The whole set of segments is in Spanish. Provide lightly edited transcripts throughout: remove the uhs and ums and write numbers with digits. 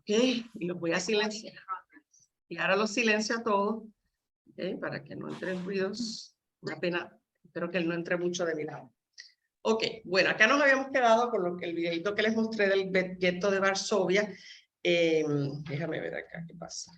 Ok, y los voy a silenciar. Y ahora los silencio a todos, okay, para que no entren ruidos. Una pena, espero que él no entre mucho de mi lado. Ok, bueno, acá nos habíamos quedado con lo que el videito que les mostré del gueto de Varsovia. Déjame ver acá qué pasa.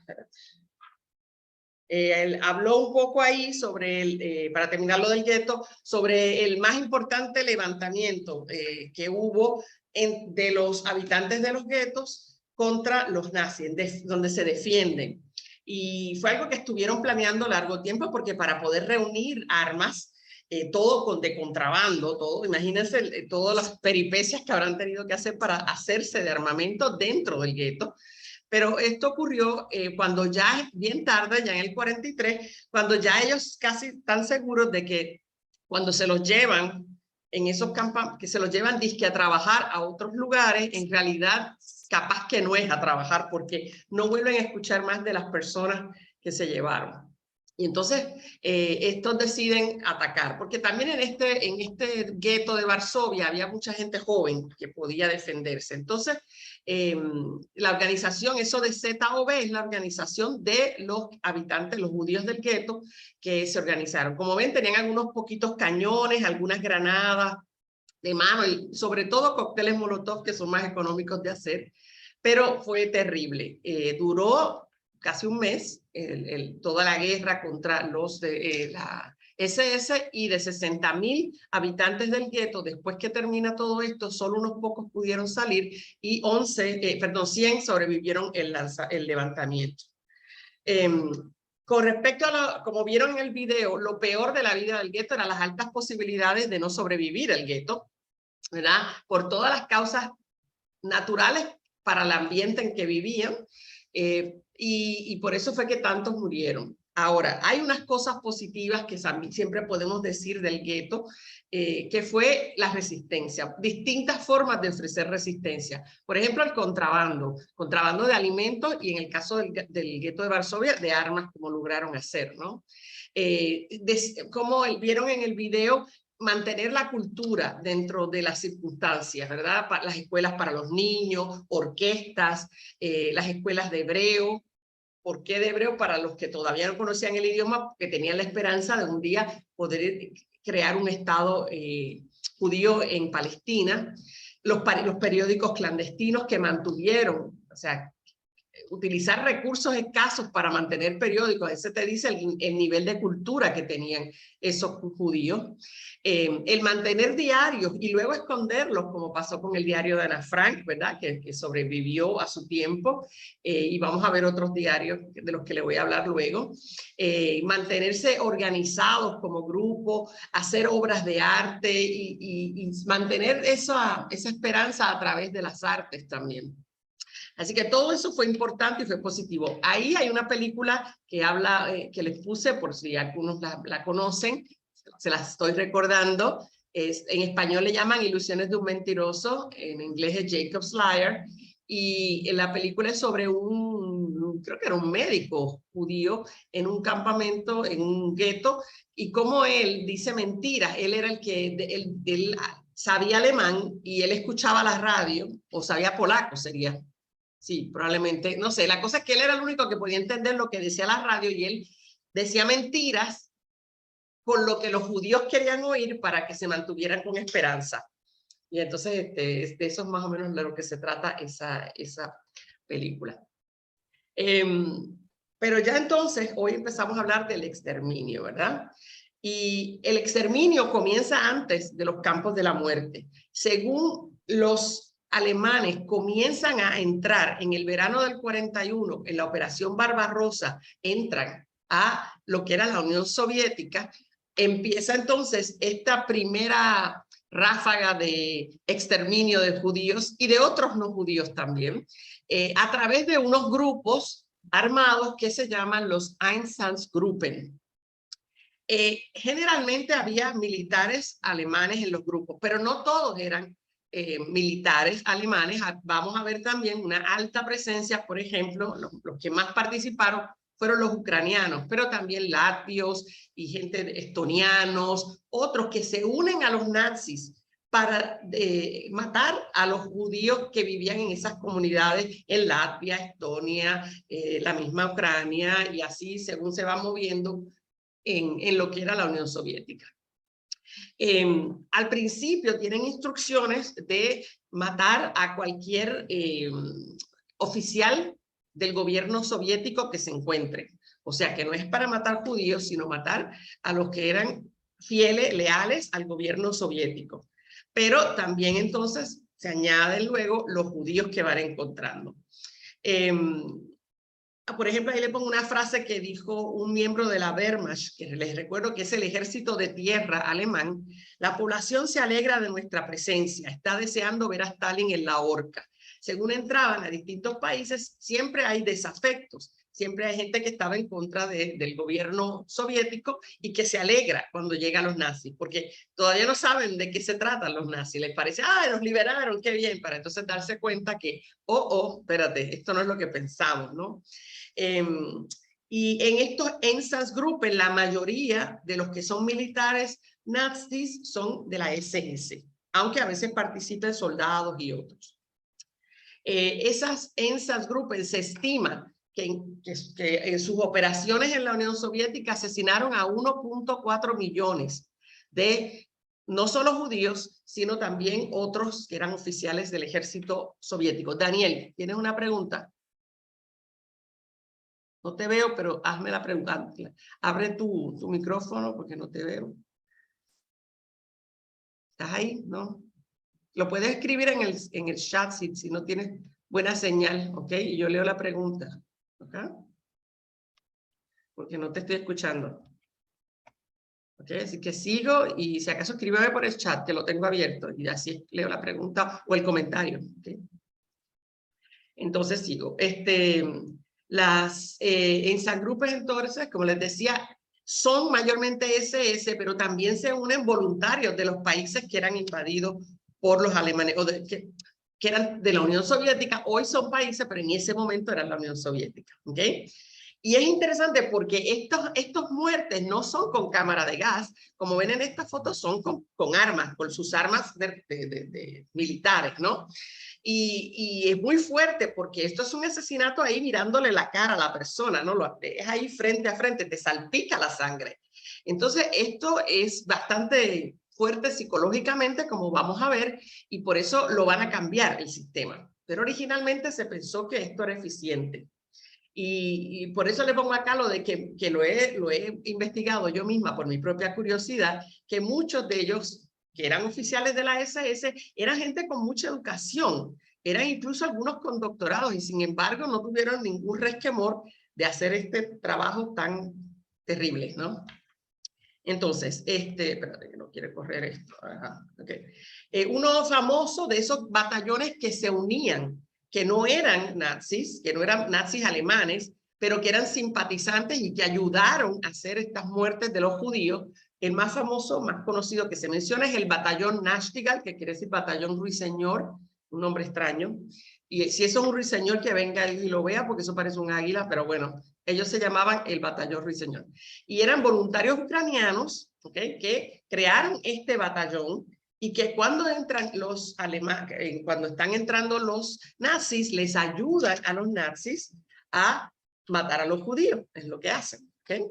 Él habló un poco ahí sobre, para terminar lo del gueto, sobre el más importante levantamiento que hubo de los habitantes de los guetos contra los nazis, donde se defienden. Y fue algo que estuvieron planeando largo tiempo porque para poder reunir armas, todo de contrabando, todo, imagínense todas las peripecias que habrán tenido que hacer para hacerse de armamento dentro del gueto. Pero esto ocurrió cuando ya es bien tarde, ya en el 43, cuando ya ellos casi están seguros de que cuando se los llevan en esos campamentos, que se los llevan disque a trabajar a otros lugares, en realidad capaz que no es a trabajar porque no vuelven a escuchar más de las personas que se llevaron. Y entonces estos deciden atacar, porque también en este gueto de Varsovia había mucha gente joven que podía defenderse. Entonces, la organización, eso de ZOV, es la organización de los habitantes, los judíos del gueto, que se organizaron. Como ven, tenían algunos poquitos cañones, algunas granadas de mano, y sobre todo cócteles molotov, que son más económicos de hacer, pero fue terrible. Duró casi un mes toda la guerra contra los de la SS, y de 60.000 habitantes del gueto, después que termina todo esto, solo unos pocos pudieron salir y 100 sobrevivieron el levantamiento. Con respecto a como vieron en el video, lo peor de la vida del gueto eran las altas posibilidades de no sobrevivir al gueto, ¿verdad? Por todas las causas naturales para el ambiente en que vivían, y por eso fue que tantos murieron. Ahora, hay unas cosas positivas que siempre podemos decir del gueto, que fue la resistencia, distintas formas de ofrecer resistencia. Por ejemplo, el contrabando de alimentos, y en el caso del gueto de Varsovia, de armas, como lograron hacer, ¿no? Como vieron en el video, mantener la cultura dentro de las circunstancias, ¿verdad? Las escuelas para los niños, orquestas, las escuelas de hebreo. ¿Por qué de hebreo? Para los que todavía no conocían el idioma, que tenían la esperanza de un día poder crear un estado judío en Palestina. Los periódicos clandestinos que mantuvieron, o sea, utilizar recursos escasos para mantener periódicos, ese te dice el nivel de cultura que tenían esos judíos. El mantener diarios y luego esconderlos, como pasó con el diario de Ana Frank, ¿verdad? Que sobrevivió a su tiempo, y vamos a ver otros diarios de los que le voy a hablar luego. Mantenerse organizados como grupo, hacer obras de arte y mantener esa esperanza a través de las artes también. Así que todo eso fue importante y fue positivo. Ahí hay una película que habla, que les puse por si algunos la conocen, se las estoy recordando. En español le llaman Ilusiones de un mentiroso, en inglés es Jacob's Liar, y la película es sobre creo que era un médico judío en un campamento, en un gueto, y cómo él dice mentiras. Él era el que, él sabía alemán y él escuchaba la radio, o sabía polaco sería. Sí, probablemente, no sé, la cosa es que él era el único que podía entender lo que decía la radio, y él decía mentiras con lo que los judíos querían oír para que se mantuvieran con esperanza. Y entonces de eso es más o menos de lo que se trata esa película. Pero ya entonces, hoy empezamos a hablar del exterminio, ¿verdad? Y el exterminio comienza antes de los campos de la muerte. Según los alemanes comienzan a entrar en el verano del 41, en la Operación Barbarossa, entran a lo que era la Unión Soviética, empieza entonces esta primera ráfaga de exterminio de judíos y de otros no judíos también, a través de unos grupos armados que se llaman los Einsatzgruppen. Generalmente había militares alemanes en los grupos, pero no todos eran militares alemanes. Vamos a ver también una alta presencia, por ejemplo, los que más participaron fueron los ucranianos, pero también latvios y gente estonianos, otros que se unen a los nazis para matar a los judíos que vivían en esas comunidades en Latvia, Estonia, la misma Ucrania, y así según se va moviendo en lo que era la Unión Soviética. Al principio tienen instrucciones de matar a cualquier oficial del gobierno soviético que se encuentre. O sea, que no es para matar judíos, sino matar a los que eran fieles, leales al gobierno soviético. Pero también entonces se añaden luego los judíos que van encontrando. Por ejemplo, ahí le pongo una frase que dijo un miembro de la Wehrmacht, que les recuerdo que es el ejército de tierra alemán. La población se alegra de nuestra presencia, está deseando ver a Stalin en la horca. Según entraban a distintos países, siempre hay desafectos, siempre hay gente que estaba en contra del gobierno soviético y que se alegra cuando llegan los nazis, porque todavía no saben de qué se tratan los nazis. Les parece, ¡ah, nos liberaron, qué bien! Para entonces darse cuenta que, espérate, esto no es lo que pensamos, ¿no? Y en estos Einsatzgruppen, la mayoría de los que son militares nazis son de la SS, aunque a veces participen soldados y otros. Esas Einsatzgruppen se estima que en sus operaciones en la Unión Soviética asesinaron a 1.4 millones de no solo judíos, sino también otros que eran oficiales del ejército soviético. Daniel, ¿tienes una pregunta? No te veo, pero hazme la pregunta. Abre tu micrófono porque no te veo. ¿Estás ahí? ¿No? Lo puedes escribir en el chat si no tienes buena señal, ¿ok? Y yo leo la pregunta, ¿ok? Porque no te estoy escuchando. ¿Ok? Así que sigo y si acaso escríbeme por el chat, que lo tengo abierto, y así leo la pregunta o el comentario. ¿Ok? Entonces sigo. Las Einsatzgruppen, entonces, como les decía, son mayormente SS, pero también se unen voluntarios de los países que eran invadidos por los alemanes, o que eran de la Unión Soviética. Hoy son países, pero en ese momento eran la Unión Soviética. ¿Ok? Y es interesante porque estos muertes no son con cámara de gas, como ven en esta foto, son con armas, con sus armas de militares, ¿no? Y es muy fuerte porque esto es un asesinato ahí mirándole la cara a la persona, ¿no? Es ahí frente a frente, te salpica la sangre. Entonces, esto es bastante fuerte psicológicamente, como vamos a ver, y por eso lo van a cambiar el sistema. Pero originalmente se pensó que esto era eficiente. Y por eso le pongo acá lo de que lo he investigado yo misma por mi propia curiosidad, que muchos de ellos que eran oficiales de la SS eran gente con mucha educación, eran incluso algunos con doctorados y sin embargo no tuvieron ningún resquemor de hacer este trabajo tan terrible, ¿no? Entonces, espérate que no quiere correr esto. Ajá, okay. Uno famoso de esos batallones que se unían, que no eran nazis alemanes, pero que eran simpatizantes y que ayudaron a hacer estas muertes de los judíos. El más famoso, más conocido que se menciona es el batallón Nachtigall, que quiere decir batallón ruiseñor, un nombre extraño. Y si eso es un ruiseñor, que venga y lo vea, porque eso parece un águila, pero bueno, ellos se llamaban el batallón ruiseñor. Y eran voluntarios ucranianos, ¿okay? Que crearon este batallón y que cuando entran los alemanes, cuando están entrando los nazis, les ayudan a los nazis a matar a los judíos, es lo que hacen. ¿Okay?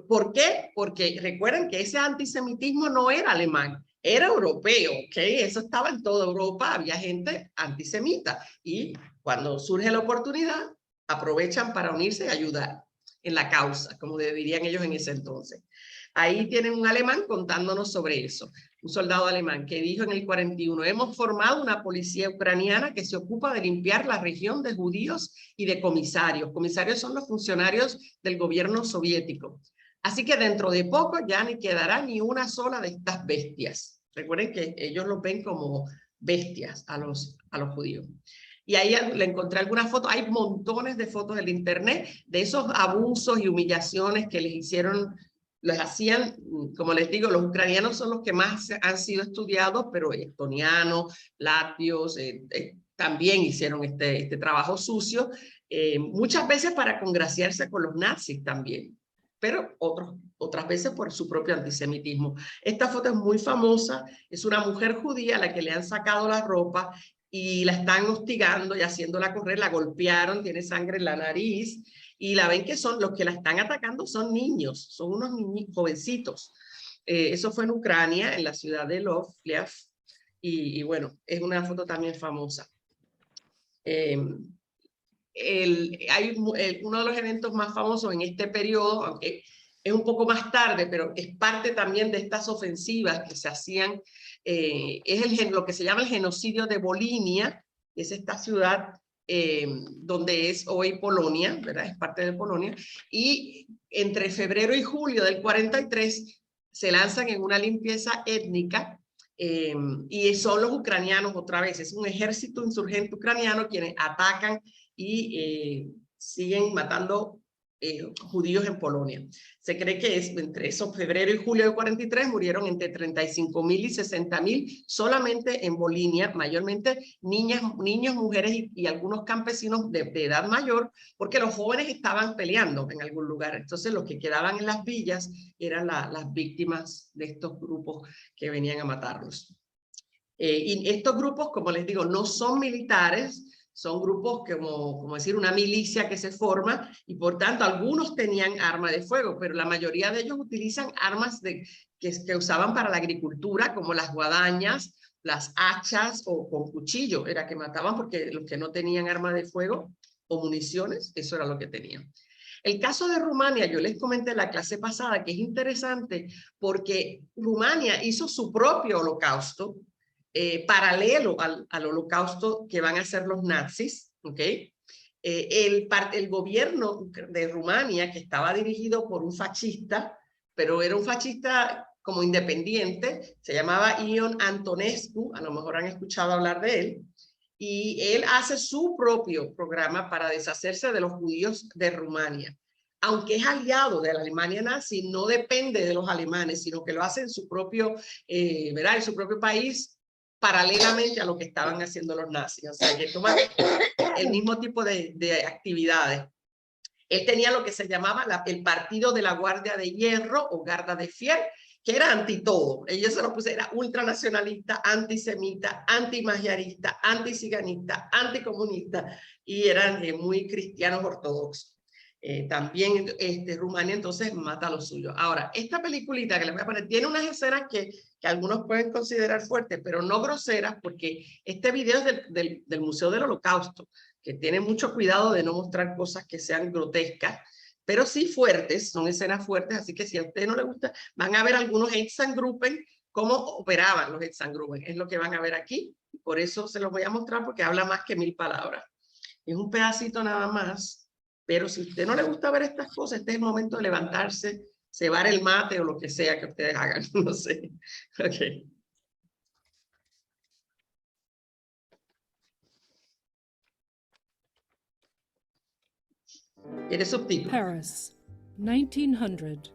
¿Por qué? Porque recuerden que ese antisemitismo no era alemán, era europeo, ¿ok? Eso estaba en toda Europa, había gente antisemita y cuando surge la oportunidad, aprovechan para unirse y ayudar en la causa, como dirían ellos en ese entonces. Ahí tienen un alemán contándonos sobre eso, un soldado alemán que dijo en el 41, hemos formado una policía ucraniana que se ocupa de limpiar la región de judíos y de comisarios. Comisarios son los funcionarios del gobierno soviético. Así que dentro de poco ya ni quedará ni una sola de estas bestias. Recuerden que ellos los ven como bestias a los judíos. Y ahí le encontré algunas fotos, hay montones de fotos en internet de esos abusos y humillaciones que les hacían, como les digo, los ucranianos son los que más han sido estudiados, pero estonianos, latvios, también hicieron este trabajo sucio, muchas veces para congraciarse con los nazis también. pero otras veces por su propio antisemitismo. Esta foto es muy famosa, es una mujer judía a la que le han sacado la ropa y la están hostigando y haciéndola correr, la golpearon, tiene sangre en la nariz, y la ven que son los que la están atacando son niños, son unos jovencitos. Eso fue en Ucrania, en la ciudad de Lviv, y bueno, es una foto también famosa. Uno de los eventos más famosos en este periodo, aunque es un poco más tarde, pero es parte también de estas ofensivas que se hacían, es lo que se llama el genocidio de Volinia, que es esta ciudad donde es hoy Polonia, ¿verdad? Es parte de Polonia, y entre febrero y julio del 43 se lanzan en una limpieza étnica, y son los ucranianos otra vez, es un ejército insurgente ucraniano quienes atacan y siguen matando judíos en Polonia. Se cree que entre esos febrero y julio de 43 murieron entre 35.000 y 60.000 solamente en Volinia, mayormente niños, mujeres y algunos campesinos de edad mayor, porque los jóvenes estaban peleando en algún lugar. Entonces los que quedaban en las villas eran las víctimas de estos grupos que venían a matarlos. Y estos grupos, como les digo, no son militares, son grupos como decir una milicia que se forma, y por tanto algunos tenían arma de fuego, pero la mayoría de ellos utilizan armas que usaban para la agricultura, como las guadañas, las hachas o con cuchillo, era que mataban, porque los que no tenían arma de fuego o municiones, eso era lo que tenían. El caso de Rumania, yo les comenté en la clase pasada que es interesante porque Rumania hizo su propio holocausto, paralelo al holocausto que van a hacer los nazis, ¿ok? El gobierno de Rumania, que estaba dirigido por un fascista, pero era un fascista como independiente, se llamaba Ion Antonescu, a lo mejor han escuchado hablar de él, y él hace su propio programa para deshacerse de los judíos de Rumania. Aunque es aliado de la Alemania nazi, no depende de los alemanes, sino que lo hace en su propio, ¿verdad? En su propio país, paralelamente a lo que estaban haciendo los nazis. O sea, que toman el mismo tipo de actividades. Él tenía lo que se llamaba el Partido de la Guardia de Hierro o Garda de Fiel, que era anti todo. Ellos se lo puse, era ultranacionalista, antisemita, antimagiarista, anticiganista, anticomunista, y eran muy cristianos ortodoxos. También Rumania entonces mata a los suyos. Ahora, esta peliculita que les voy a poner tiene unas escenas que algunos pueden considerar fuertes, pero no groseras, porque este video es del Museo del Holocausto, que tiene mucho cuidado de no mostrar cosas que sean grotescas, pero sí fuertes, son escenas fuertes, así que si a usted no le gusta, van a ver algunos Einsatzgruppen, cómo operaban los Einsatzgruppen, es lo que van a ver aquí, por eso se los voy a mostrar porque habla más que 1000 palabras. Es un pedacito nada más, pero si a usted no le gusta ver estas cosas, este es el momento de levantarse, cebar el mate o lo que sea que ustedes hagan, no sé. Ok. Paris, 1900.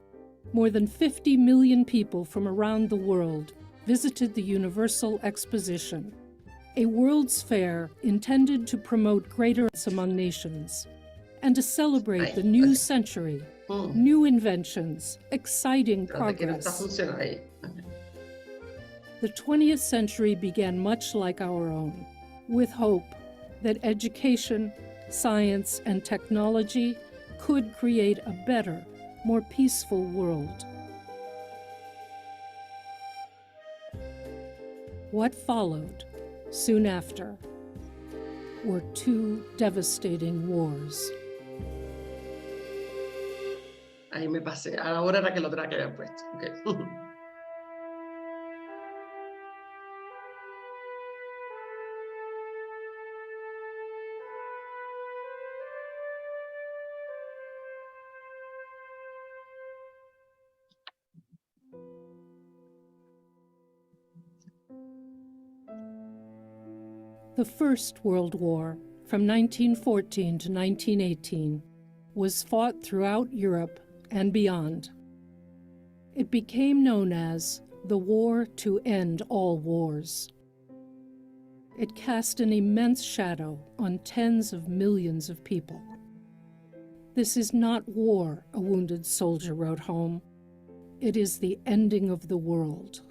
More than 50 million people from around the world visited the Universal Exposition, a World's Fair intended to promote greater rights among nations and to celebrate the new century, new inventions, exciting progress. The 20th century began much like our own, with hope that education, science, and technology could create a better, more peaceful world. What followed soon after were two devastating wars. Ahí me pasé. Ahora era que lo tenía que haber puesto. Okay. The First World War, from 1914 to 1918, was fought throughout Europe and beyond. It became known as the War to End All Wars. It cast an immense shadow on tens of millions of people. "This is not war," a wounded soldier wrote home. "It is the ending of the world."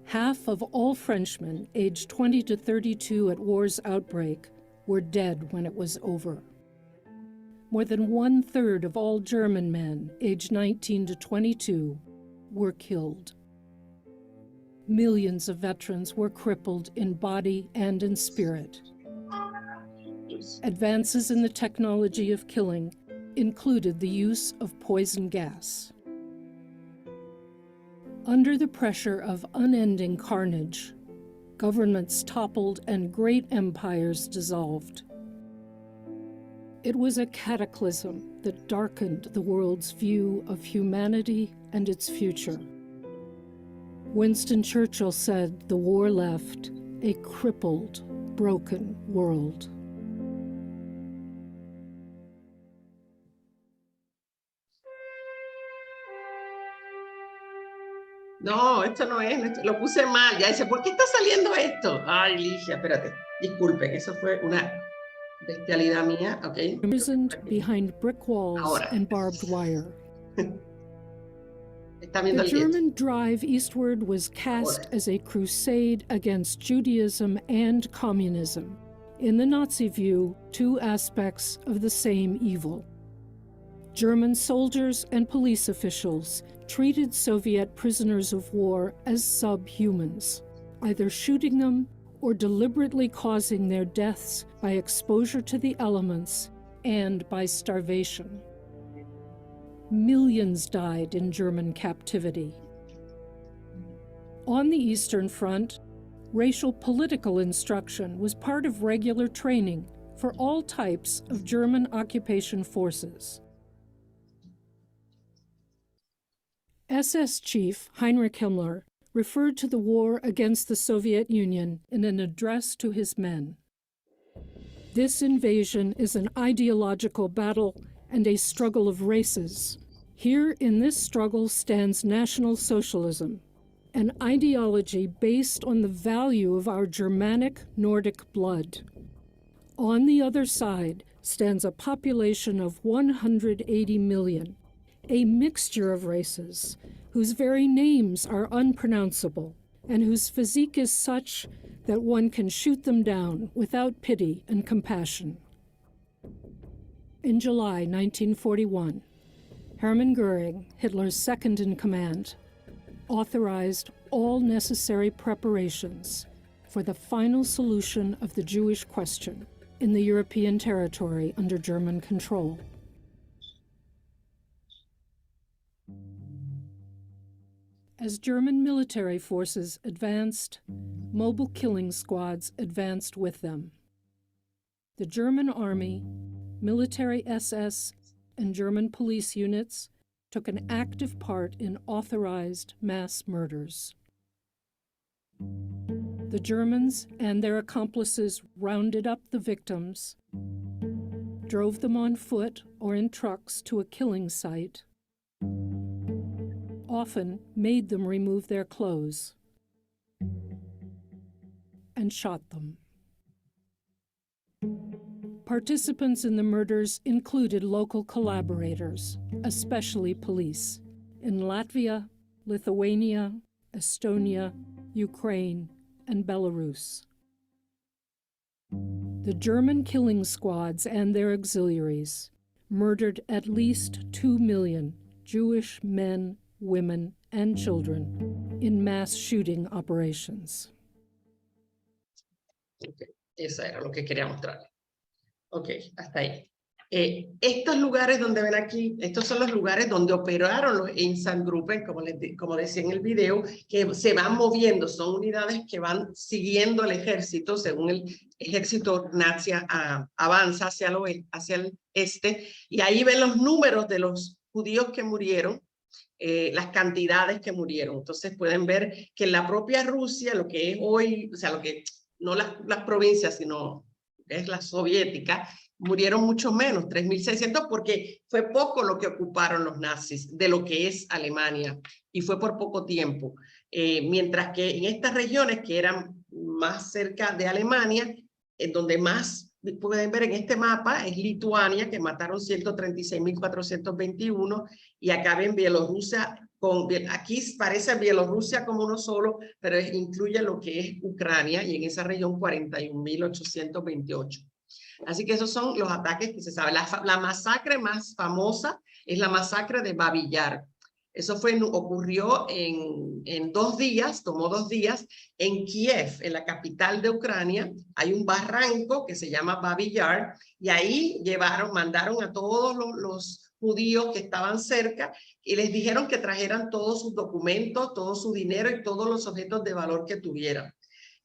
Half of all Frenchmen aged 20 to 32 at war's outbreak were dead when it was over. More than 1/3 of all German men aged 19 to 22 were killed. Millions of veterans were crippled in body and in spirit. Advances in the technology of killing included the use of poison gas. Under the pressure of unending carnage, governments toppled and great empires dissolved. It was a cataclysm that darkened the world's view of humanity and its future. Winston Churchill said the war left a crippled, broken world. No, esto no es, lo puse mal. Ya dice, ¿por qué está saliendo esto? Ay, Ligia, espérate. Disculpen, eso fue una bestialidad mía, ¿ok? Imprisoned behind brick walls Ahora. and barbed wire. Está viendo The el gueto. German drive eastward was cast Ahora. as a crusade against Judaism and communism. In the Nazi view, two aspects of the same evil. German soldiers and police officials treated Soviet prisoners of war as subhumans, either shooting them or deliberately causing their deaths by exposure to the elements and by starvation. Millions died in German captivity. On the Eastern Front, racial political instruction was part of regular training for all types of German occupation forces. SS Chief Heinrich Himmler referred to the war against the Soviet Union in an address to his men. "This invasion is an ideological battle and a struggle of races. Here in this struggle stands National Socialism, an ideology based on the value of our Germanic Nordic blood. On the other side stands a population of 180 million, a mixture of races whose very names are unpronounceable and whose physique is such that one can shoot them down without pity and compassion." In July 1941, Hermann Göring, Hitler's second-in-command, authorized all necessary preparations for the final solution of the Jewish question in the European territory under German control. As German military forces advanced, mobile killing squads advanced with them. The German army, military SS, and German police units took an active part in authorized mass murders. The Germans and their accomplices rounded up the victims, drove them on foot or in trucks to a killing site, often made them remove their clothes, and shot them. Participants in the murders included local collaborators, especially police, in Latvia, Lithuania, Estonia, Ukraine, and Belarus. The German killing squads and their auxiliaries murdered at least 2 million Jewish men, women, and children in mass shooting operations. Okay. Eso era lo que quería mostrar. Ok, hasta ahí. Estos lugares donde ven aquí, estos son los lugares donde operaron los Einsatzgruppen, como decía en el video, que se van moviendo, son unidades que van siguiendo al ejército, según el ejército nazi avanza hacia el este, y ahí ven los números de los judíos que murieron, las cantidades que murieron. Entonces pueden ver que en la propia Rusia, lo que es hoy, o sea, lo que no las provincias, sino que es la soviética, murieron mucho menos, 3.600, porque fue poco lo que ocuparon los nazis de lo que es Alemania, y fue por poco tiempo. Mientras que en estas regiones que eran más cerca de Alemania, en donde más pueden ver en este mapa, es Lituania, que mataron 136.421, y acá ven Bielorrusia, aquí parece Bielorrusia como uno solo, pero incluye lo que es Ucrania, y en esa región 41.828. Así que esos son los ataques que se sabe. La masacre más famosa es la masacre de Babi Yar. Eso ocurrió en 2 días, tomó 2 días, en Kiev, en la capital de Ucrania. Hay un barranco que se llama Babi Yar, y ahí mandaron a todos los judíos que estaban cerca y les dijeron que trajeran todos sus documentos, todo su dinero y todos los objetos de valor que tuvieran.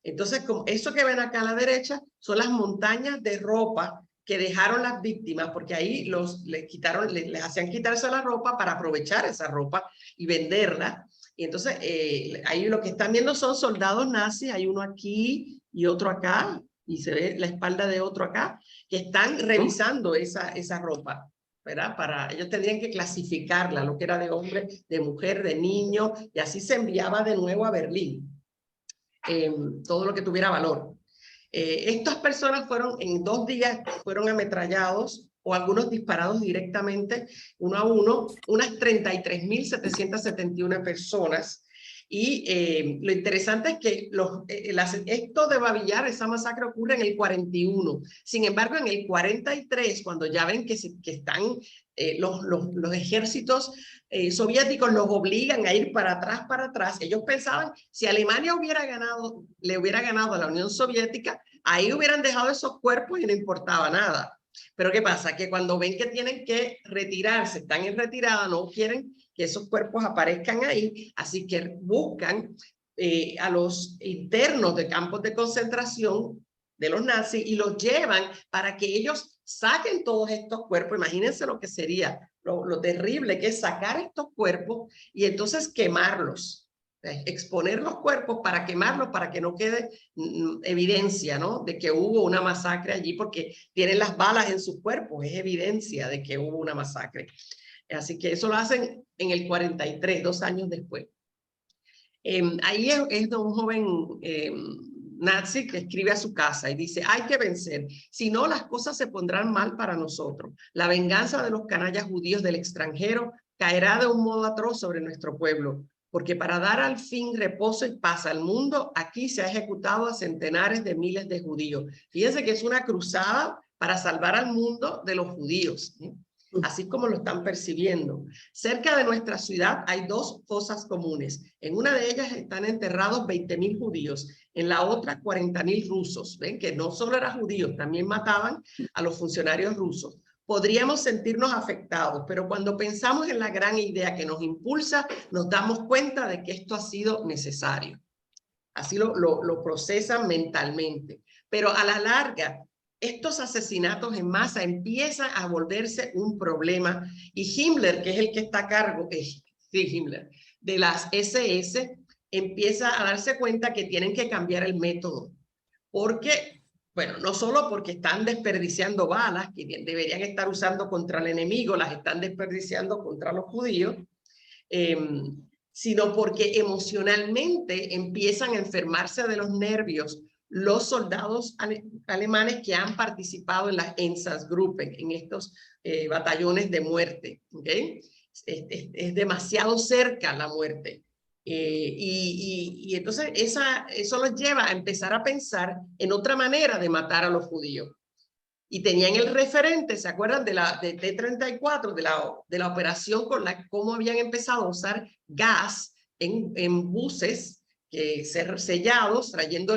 Entonces, como eso que ven acá a la derecha son las montañas de ropa que dejaron las víctimas, porque ahí les hacían quitarse la ropa para aprovechar esa ropa y venderla. Y entonces, ahí lo que están viendo son soldados nazis, hay uno aquí y otro acá, y se ve la espalda de otro acá, que están revisando esa ropa, ¿verdad? Ellos tendrían que clasificarla, lo que era de hombre, de mujer, de niño, y así se enviaba de nuevo a Berlín. Todo lo que tuviera valor. Estas personas en 2 días fueron ametrallados o algunos disparados directamente uno a uno, unas 33.771 personas. Y lo interesante es que esto de Babi Yar, esa masacre ocurre en el 41. Sin embargo, en el 43, cuando ya ven que están los ejércitos soviéticos los obligan a ir para atrás, ellos pensaban si Alemania le hubiera ganado a la Unión Soviética, ahí hubieran dejado esos cuerpos y no importaba nada. Pero ¿qué pasa? Que cuando ven que tienen que retirarse, están en retirada, no quieren que esos cuerpos aparezcan ahí, así que buscan a los internos de campos de concentración de los nazis y los llevan para que ellos saquen todos estos cuerpos. Imagínense lo que sería, lo terrible que es sacar estos cuerpos y entonces quemarlos. Exponer los cuerpos para quemarlos, para que no quede evidencia, ¿no?, de que hubo una masacre allí, porque tienen las balas en sus cuerpos, es evidencia de que hubo una masacre. Así que eso lo hacen en el 43, 2 años después. Ahí es de un joven nazi que escribe a su casa y dice: hay que vencer, si no las cosas se pondrán mal para nosotros. La venganza de los canallas judíos del extranjero caerá de un modo atroz sobre nuestro pueblo, porque para dar al fin reposo y paz al mundo, aquí se ha ejecutado a centenares de miles de judíos. Fíjense que es una cruzada para salvar al mundo de los judíos, ¿eh? Así como lo están percibiendo. Cerca de nuestra ciudad hay 2 fosas comunes. En una de ellas están enterrados 20.000 judíos, en la otra 40.000 rusos. ¿Ven? Que no solo eran judíos, también mataban a los funcionarios rusos. Podríamos sentirnos afectados, pero cuando pensamos en la gran idea que nos impulsa, nos damos cuenta de que esto ha sido necesario. Así lo procesan mentalmente. Pero a la larga, estos asesinatos en masa empiezan a volverse un problema, y Himmler, que es el que está a cargo, Himmler, de las SS, empieza a darse cuenta que tienen que cambiar el método, porque, bueno, no solo porque están desperdiciando balas que deberían estar usando contra el enemigo, las están desperdiciando contra los judíos, sino porque emocionalmente empiezan a enfermarse de los nervios los soldados alemanes que han participado en las Einsatzgruppen, en estos batallones de muerte. ¿Okay? Es demasiado cerca la muerte. Y entonces eso los lleva a empezar a pensar en otra manera de matar a los judíos. Y tenían el referente, ¿se acuerdan? De T-34, de la operación cómo habían empezado a usar gas en buses sellados, trayendo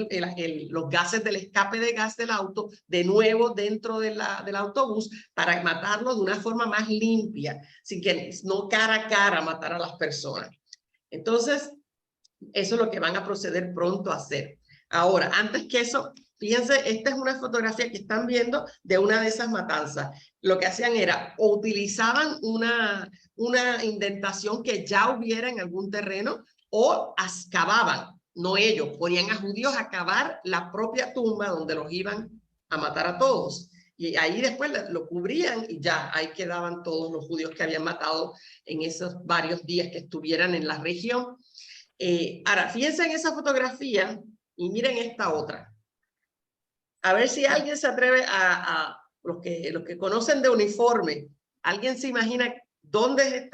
los gases del escape de gas del auto de nuevo dentro del autobús para matarlos de una forma más limpia, sin que no cara a cara matar a las personas. Entonces, eso es lo que van a proceder pronto a hacer. Ahora, antes que eso, fíjense, esta es una fotografía que están viendo de una de esas matanzas. Lo que hacían era, o utilizaban una indentación que ya hubiera en algún terreno, o excavaban, no ellos, ponían a judíos a cavar la propia tumba donde los iban a matar a todos. Y ahí después lo cubrían y ya, ahí quedaban todos los judíos que habían matado en esos varios días que estuvieran en la región. Ahora, fíjense en esa fotografía y miren esta otra. A ver si alguien se atreve a los que conocen de uniforme, ¿alguien se imagina dónde es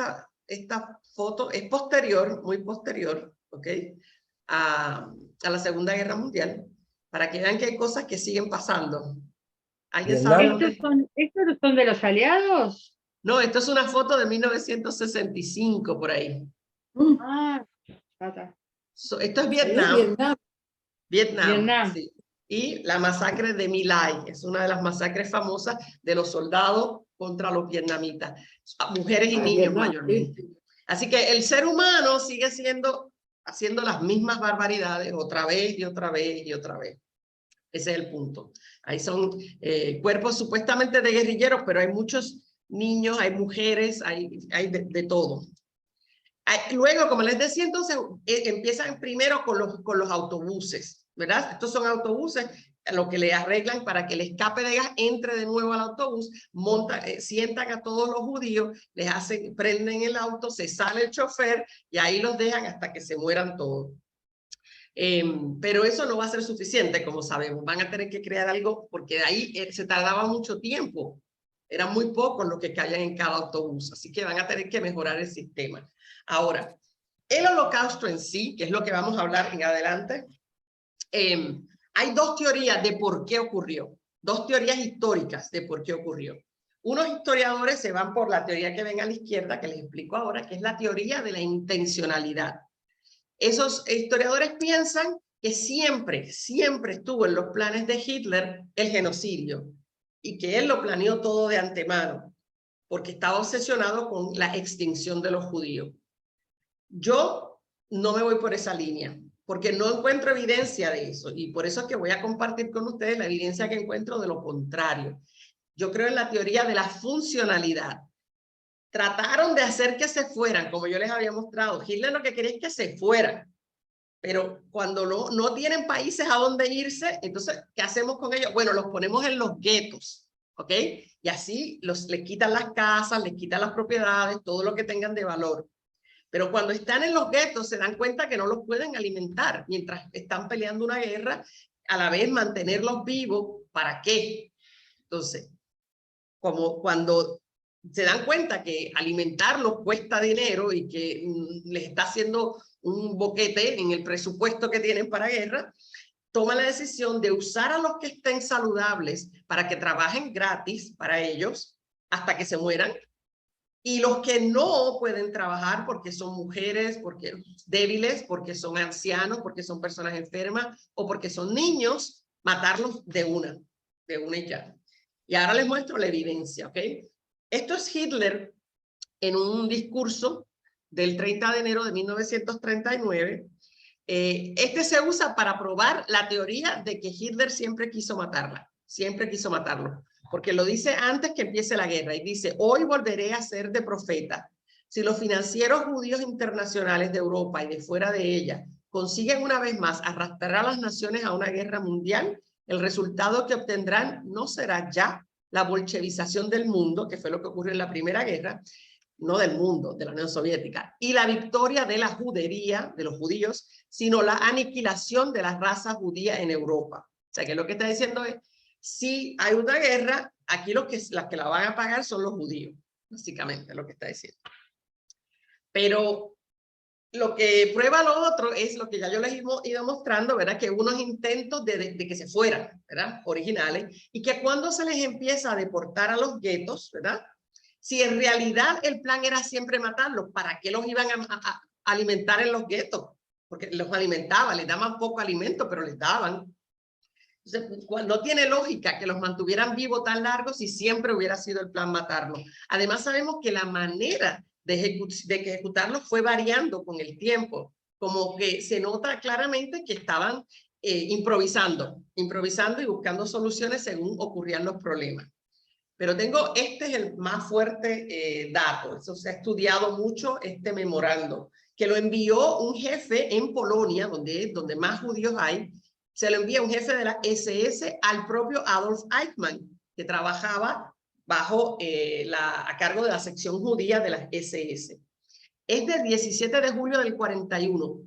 esta foto? Es posterior, muy posterior, ¿ok? A la Segunda Guerra Mundial, para que vean que hay cosas que siguen pasando. ¿Alguien sabe dónde? ¿Estos son de los aliados? No, esto es una foto de 1965 por ahí. Ah, está. Esto es Vietnam. Vietnam. Sí. Y la masacre de My Lai es una de las masacres famosas de los soldados contra los vietnamitas, mujeres y niños Vietnam, mayormente. sí. Así que el ser humano sigue haciendo las mismas barbaridades otra vez y otra vez y otra vez. Ese es el punto. Ahí son cuerpos supuestamente de guerrilleros, pero hay muchos niños, hay mujeres, hay de todo. Luego, como les decía, entonces empiezan primero con los autobuses, ¿verdad? Estos son autobuses, lo que le arreglan para que el escape de gas entre de nuevo al autobús, sientan a todos los judíos, prenden el auto, se sale el chofer y ahí los dejan hasta que se mueran todos. Pero eso no va a ser suficiente, como sabemos. Van a tener que crear algo porque de ahí se tardaba mucho tiempo. Eran muy pocos los que caían en cada autobús, así que van a tener que mejorar el sistema. Ahora, el holocausto en sí, que es lo que vamos a hablar en adelante, hay dos teorías de por qué ocurrió, dos teorías históricas de por qué ocurrió. Unos historiadores se van por la teoría que ven a la izquierda, que les explico ahora, que es la teoría de la intencionalidad. Esos historiadores piensan que siempre estuvo en los planes de Hitler el genocidio y que él lo planeó todo de antemano porque estaba obsesionado con la extinción de los judíos. Yo no me voy por esa línea porque no encuentro evidencia de eso y por eso es que voy a compartir con ustedes la evidencia que encuentro de lo contrario. Yo creo en la teoría de la funcionalidad. Trataron de hacer que se fueran, como yo les había mostrado. Hitler lo que quería es que se fueran. Pero cuando no tienen países a dónde irse, entonces, ¿qué hacemos con ellos? Bueno, los ponemos en los guetos, ¿ok? Y así les quitan las casas, les quitan las propiedades, todo lo que tengan de valor. Pero cuando están en los guetos se dan cuenta que no los pueden alimentar mientras están peleando una guerra, a la vez mantenerlos vivos, ¿para qué? Entonces, como cuando se dan cuenta que alimentarlos cuesta dinero y que les está haciendo un boquete en el presupuesto que tienen para guerra, toman la decisión de usar a los que estén saludables para que trabajen gratis para ellos hasta que se mueran, y los que no pueden trabajar porque son mujeres, porque débiles, porque son ancianos, porque son personas enfermas o porque son niños, matarlos de una y ya. Y ahora les muestro la evidencia, ¿ok? Esto es Hitler en un discurso del 30 de enero de 1939. Este se usa para probar la teoría de que Hitler siempre quiso matarla, siempre quiso matarlo, porque lo dice antes que empiece la guerra y dice: hoy volveré a ser de profeta. Si los financieros judíos internacionales de Europa y de fuera de ella consiguen una vez más arrastrar a las naciones a una guerra mundial, el resultado que obtendrán no será ya la bolchevización del mundo, que fue lo que ocurrió en la Primera Guerra, no del mundo, de la Unión Soviética, y la victoria de la judería, de los judíos, sino la aniquilación de la raza judía en Europa. O sea, que lo que está diciendo es, si hay una guerra, aquí las que la van a pagar son los judíos, básicamente, lo que está diciendo. Pero lo que prueba lo otro es lo que ya yo les he ido mostrando, ¿verdad? Que unos intentos de que se fueran, ¿verdad? Originales, y que cuando se les empieza a deportar a los guetos, ¿verdad? Si en realidad el plan era siempre matarlos, ¿para qué los iban a alimentar en los guetos? Porque los alimentaban, les daban poco alimento, pero les daban. Entonces, no tiene lógica que los mantuvieran vivos tan largos si siempre hubiera sido el plan matarlos. Además, sabemos que la manera de ejecutarlos fue variando con el tiempo, como que se nota claramente que estaban improvisando y buscando soluciones según ocurrían los problemas. Pero este es el más fuerte dato, eso se ha estudiado mucho, este memorando, que lo envió un jefe en Polonia, donde más judíos hay, se lo envía un jefe de la SS al propio Adolf Eichmann, que trabajaba a cargo de la sección judía de la SS. Es del 17 de julio del 41.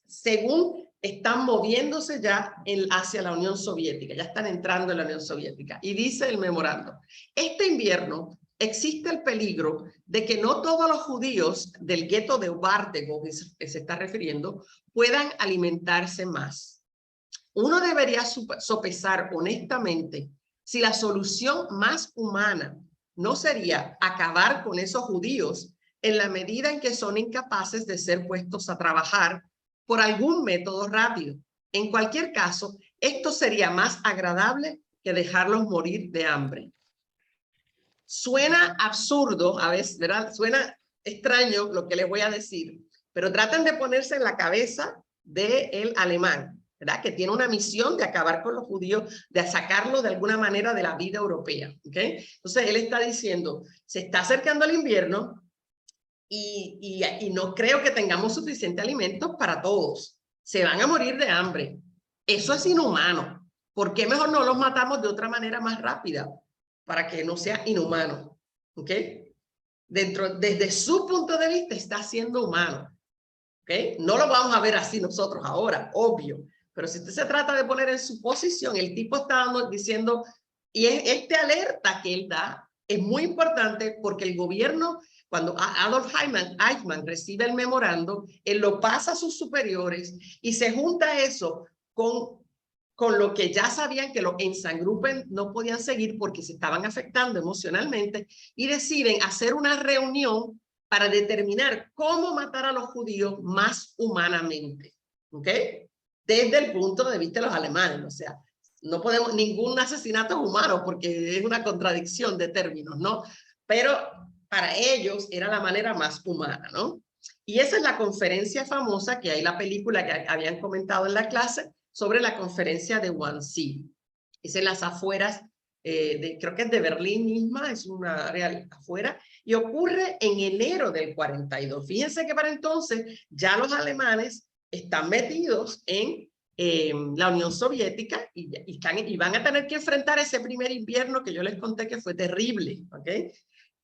Según están moviéndose ya hacia la Unión Soviética, ya están entrando en la Unión Soviética. Y dice el memorando, este invierno existe el peligro de que no todos los judíos del gueto de Bártego, que se está refiriendo, puedan alimentarse más. Uno debería sopesar honestamente si la solución más humana no sería acabar con esos judíos en la medida en que son incapaces de ser puestos a trabajar por algún método rápido. En cualquier caso, esto sería más agradable que dejarlos morir de hambre. Suena absurdo a veces, ¿verdad? Suena extraño lo que les voy a decir, pero traten de ponerse en la cabeza del alemán, ¿verdad? Que tiene una misión de acabar con los judíos, de sacarlos de alguna manera de la vida europea, ¿ok? Entonces él está diciendo, se está acercando el invierno y no creo que tengamos suficiente alimentos para todos. Se van a morir de hambre. Eso es inhumano. ¿Por qué mejor no los matamos de otra manera más rápida? Para que no sea inhumano, ¿ok? Desde su punto de vista está siendo humano, ¿ok? No lo vamos a ver así nosotros ahora, obvio, pero si usted se trata de poner en su posición, el tipo está diciendo, y este alerta que él da es muy importante porque el gobierno, cuando Adolf Eichmann recibe el memorando, él lo pasa a sus superiores y se junta eso con lo que ya sabían que los Einsatzgruppen no podían seguir porque se estaban afectando emocionalmente y deciden hacer una reunión para determinar cómo matar a los judíos más humanamente, ¿ok? Desde el punto de vista de los alemanes, o sea, no podemos, ningún asesinato es humano porque es una contradicción de términos, ¿no? Pero para ellos era la manera más humana, ¿no? Y esa es la conferencia famosa que hay la película que habían comentado en la clase, sobre la conferencia de Wannsee. Es en las afueras, creo que es de Berlín misma, es una área afuera, y ocurre en enero del 42. Fíjense que para entonces ya los alemanes están metidos en la Unión Soviética y van a tener que enfrentar ese primer invierno que yo les conté que fue terrible, ¿ok?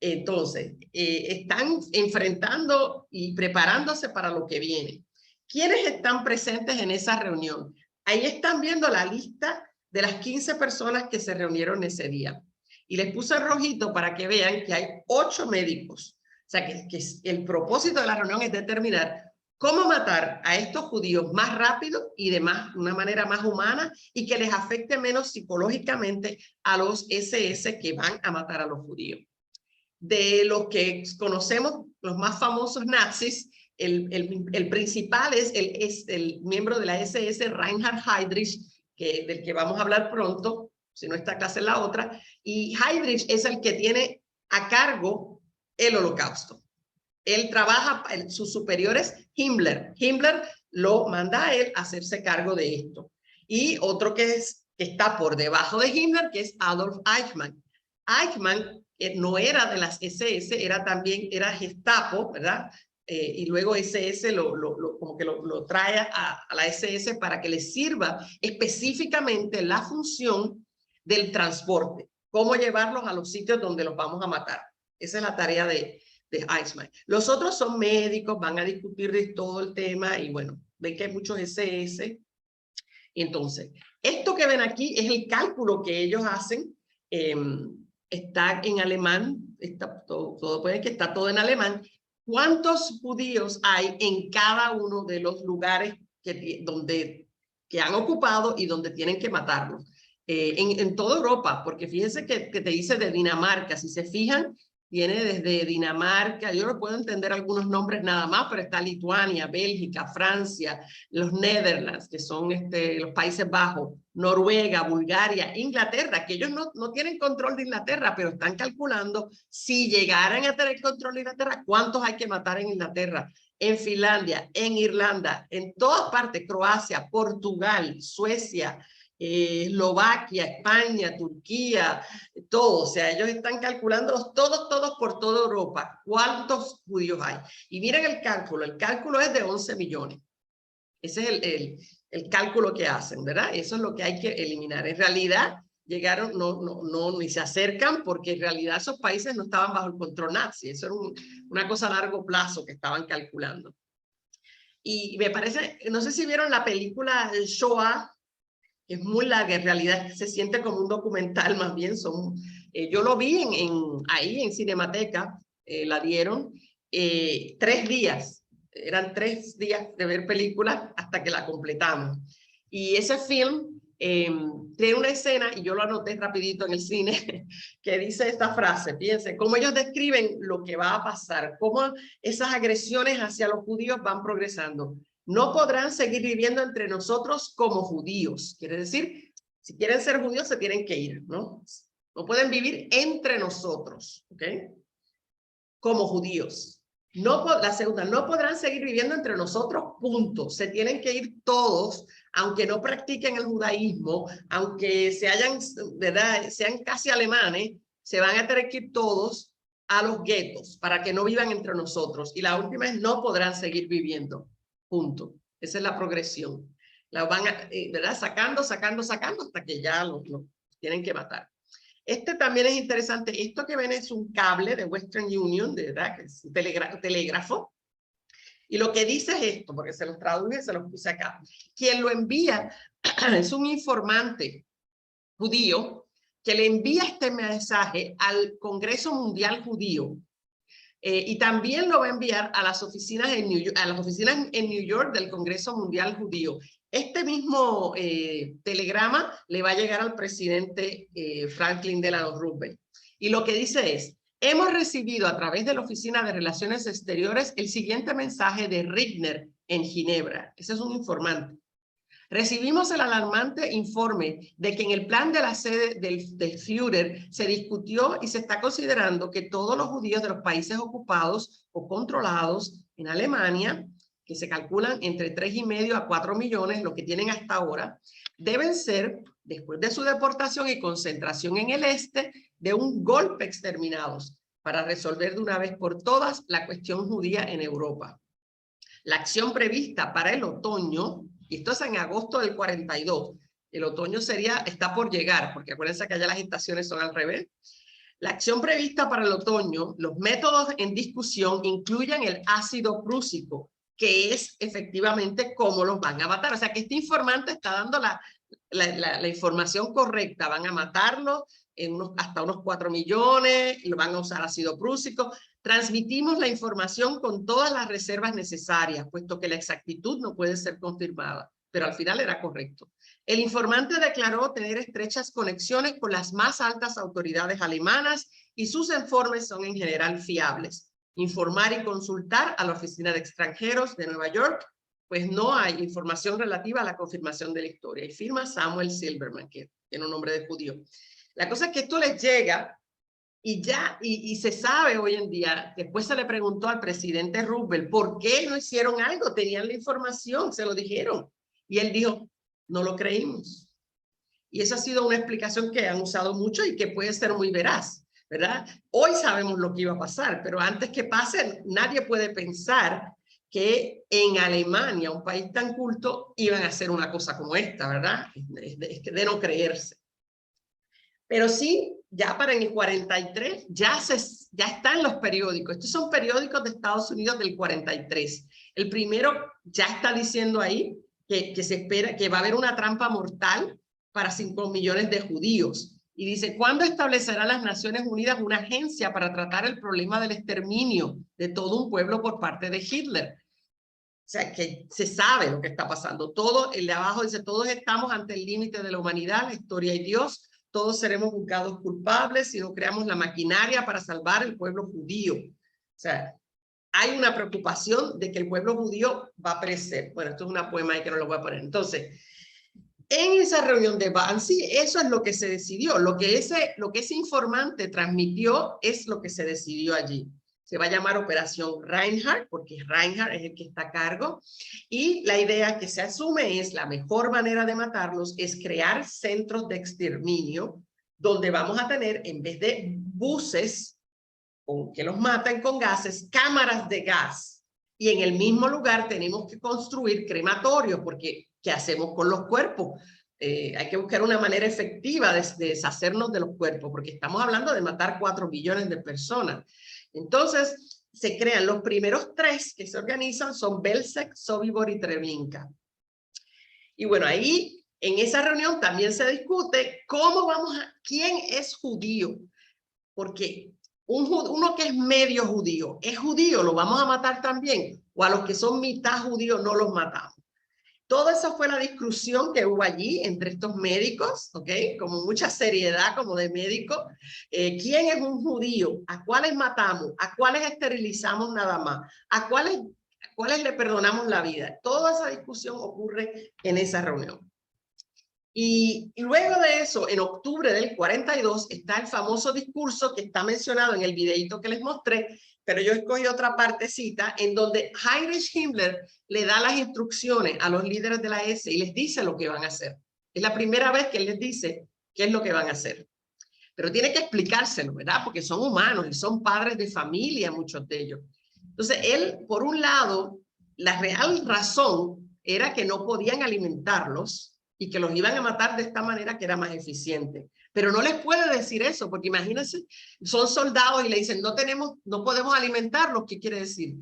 Entonces, están enfrentando y preparándose para lo que viene. ¿Quiénes están presentes en esa reunión? Ahí están viendo la lista de las 15 personas que se reunieron ese día. Y les puse el rojito para que vean que hay 8 médicos. O sea, que el propósito de la reunión es determinar cómo matar a estos judíos más rápido y de una manera más humana y que les afecte menos psicológicamente a los SS que van a matar a los judíos. De los que conocemos, los más famosos nazis, el principal es el miembro de la SS, Reinhard Heydrich, del que vamos a hablar pronto, si no esta clase es la otra, y Heydrich es el que tiene a cargo el Holocausto. Él trabaja, sus superiores, Himmler lo manda a él a hacerse cargo de esto. Y otro que está por debajo de Himmler, que es Adolf Eichmann. Eichmann no era de las SS, era Gestapo, ¿verdad? Y luego SS como que lo trae a la SS para que le sirva específicamente la función del transporte, cómo llevarlos a los sitios donde los vamos a matar. Esa es la tarea de Eichmann. Los otros son médicos, van a discutir de todo el tema y bueno, ven que hay muchos SS. Entonces, esto que ven aquí es el cálculo que ellos hacen. Está en alemán, puede que está todo en alemán. ¿Cuántos judíos hay en cada uno de los lugares que han ocupado y donde tienen que matarlos? En toda Europa, porque fíjense que te dice de Dinamarca, si se fijan, viene desde Dinamarca, yo no puedo entender algunos nombres nada más, pero está Lituania, Bélgica, Francia, los Netherlands, que son los Países Bajos, Noruega, Bulgaria, Inglaterra, que ellos no tienen control de Inglaterra, pero están calculando si llegaran a tener control de Inglaterra, cuántos hay que matar en Inglaterra, en Finlandia, en Irlanda, en todas partes, Croacia, Portugal, Suecia, Eslovaquia, España, Turquía, todo, o sea, ellos están calculando todos por toda Europa, cuántos judíos hay. Y miren el cálculo es de 11 millones. Ese es el cálculo que hacen, ¿verdad? Eso es lo que hay que eliminar. En realidad, llegaron, ni se acercan porque en realidad esos países no estaban bajo el control nazi. Eso era una cosa a largo plazo que estaban calculando. Y me parece, no sé si vieron la película El Shoah, que es muy larga, en realidad se siente como un documental más bien. Yo lo vi ahí en Cinemateca, la dieron 3 días. Eran 3 días de ver películas hasta que la completamos. Y ese film tiene una escena, y yo lo anoté rapidito en el cine, que dice esta frase, piensen, cómo ellos describen lo que va a pasar, cómo esas agresiones hacia los judíos van progresando. No podrán seguir viviendo entre nosotros como judíos. Quiere decir, si quieren ser judíos se tienen que ir, ¿no? No pueden vivir entre nosotros, ¿ok? Como judíos. La segunda, no podrán seguir viviendo entre nosotros, punto. Se tienen que ir todos, aunque no practiquen el judaísmo, aunque ¿verdad? Sean casi alemanes, se van a tener que ir todos a los guetos para que no vivan entre nosotros. Y la última es, no podrán seguir viviendo, punto. Esa es la progresión. La van ¿verdad? Sacando hasta que ya los tienen que matar. Este también es interesante. Esto que ven es un cable de Western Union, ¿verdad? Que es un telégrafo. Y lo que dice es esto, porque se los traduje, se los puse acá. Quien lo envía es un informante judío que le envía este mensaje al Congreso Mundial Judío. Y también lo va a enviar a las oficinas en New York del Congreso Mundial Judío. Este mismo telegrama le va a llegar al presidente Franklin Delano Roosevelt. Y lo que dice es, hemos recibido a través de la Oficina de Relaciones Exteriores el siguiente mensaje de Rittner en Ginebra. Ese es un informante. Recibimos el alarmante informe de que en el plan de la sede del Führer se discutió y se está considerando que todos los judíos de los países ocupados o controlados en Alemania, que se calculan entre 3,5 a 4 millones, lo que tienen hasta ahora, deben ser, después de su deportación y concentración en el este, de un golpe exterminados para resolver de una vez por todas la cuestión judía en Europa. La acción prevista para el otoño, y esto es en agosto del 42, el otoño está por llegar, porque acuérdense que allá las estaciones son al revés. La acción prevista para el otoño, los métodos en discusión incluyen el ácido prúsico, que es efectivamente cómo los van a matar. O sea que este informante está dando la información correcta. Van a matarlo hasta unos 4 millones, lo van a usar ácido prúsico. Transmitimos la información con todas las reservas necesarias, puesto que la exactitud no puede ser confirmada, pero al final era correcto. El informante declaró tener estrechas conexiones con las más altas autoridades alemanas y sus informes son en general fiables. Informar y consultar a la Oficina de Extranjeros de Nueva York, pues no hay información relativa a la confirmación de la historia. Y firma Samuel Silberman, que tiene un nombre de judío. La cosa es que esto les llega y se sabe hoy en día, después se le preguntó al presidente Roosevelt, ¿por qué no hicieron algo? Tenían la información, se lo dijeron. Y él dijo, no lo creímos. Y esa ha sido una explicación que han usado mucho y que puede ser muy veraz, ¿verdad? Hoy sabemos lo que iba a pasar, pero antes que pase, nadie puede pensar que en Alemania, un país tan culto, iban a hacer una cosa como esta, ¿verdad? Es de no creerse. Pero sí, ya para el 43, ya están los periódicos. Estos son periódicos de Estados Unidos del 43. El primero ya está diciendo ahí que se espera que va a haber una trampa mortal para 5 millones de judíos. Y dice, ¿cuándo establecerán las Naciones Unidas una agencia para tratar el problema del exterminio de todo un pueblo por parte de Hitler? O sea, que se sabe lo que está pasando. Todo, el de abajo dice, todos estamos ante el límite de la humanidad, la historia y Dios. Todos seremos juzgados culpables si no creamos la maquinaria para salvar el pueblo judío. O sea, hay una preocupación de que el pueblo judío va a perecer. Bueno, esto es una poema ahí que no lo voy a poner. Entonces, en esa reunión de Wannsee, eso es lo que se decidió. Lo que ese informante transmitió es lo que se decidió allí. Se va a llamar Operación Reinhardt, porque Reinhardt es el que está a cargo. Y la idea que se asume es la mejor manera de matarlos es crear centros de exterminio donde vamos a tener, en vez de buses que los matan con gases, cámaras de gas. Y en el mismo lugar tenemos que construir crematorios, porque ¿qué hacemos con los cuerpos? Hay que buscar una manera efectiva de deshacernos de los cuerpos, porque estamos hablando de matar 4 millones de personas. Entonces, se crean los primeros 3 que se organizan, son Belzec, Sobibor y Treblinka. Y bueno, ahí en esa reunión también se discute quién es judío, porque uno que es medio judío, ¿es judío? ¿Lo vamos a matar también? ¿O a los que son mitad judíos no los matamos? Toda esa fue la discusión que hubo allí entre estos médicos, ¿ok? Como mucha seriedad, como de médico. ¿Quién es un judío? ¿A cuáles matamos? ¿A cuáles esterilizamos nada más? ¿A cuáles le perdonamos la vida? Toda esa discusión ocurre en esa reunión. Y luego de eso, en octubre del 42, está el famoso discurso que está mencionado en el videito que les mostré, pero yo escogí otra partecita en donde Heinrich Himmler le da las instrucciones a los líderes de la SS y les dice lo que van a hacer. Es la primera vez que él les dice qué es lo que van a hacer. Pero tiene que explicárselo, ¿verdad? Porque son humanos y son padres de familia, muchos de ellos. Entonces, él, por un lado, la real razón era que no podían alimentarlos y que los iban a matar de esta manera que era más eficiente. Pero no les puede decir eso, porque imagínense, son soldados y le dicen, no podemos alimentarlos. ¿Qué quiere decir?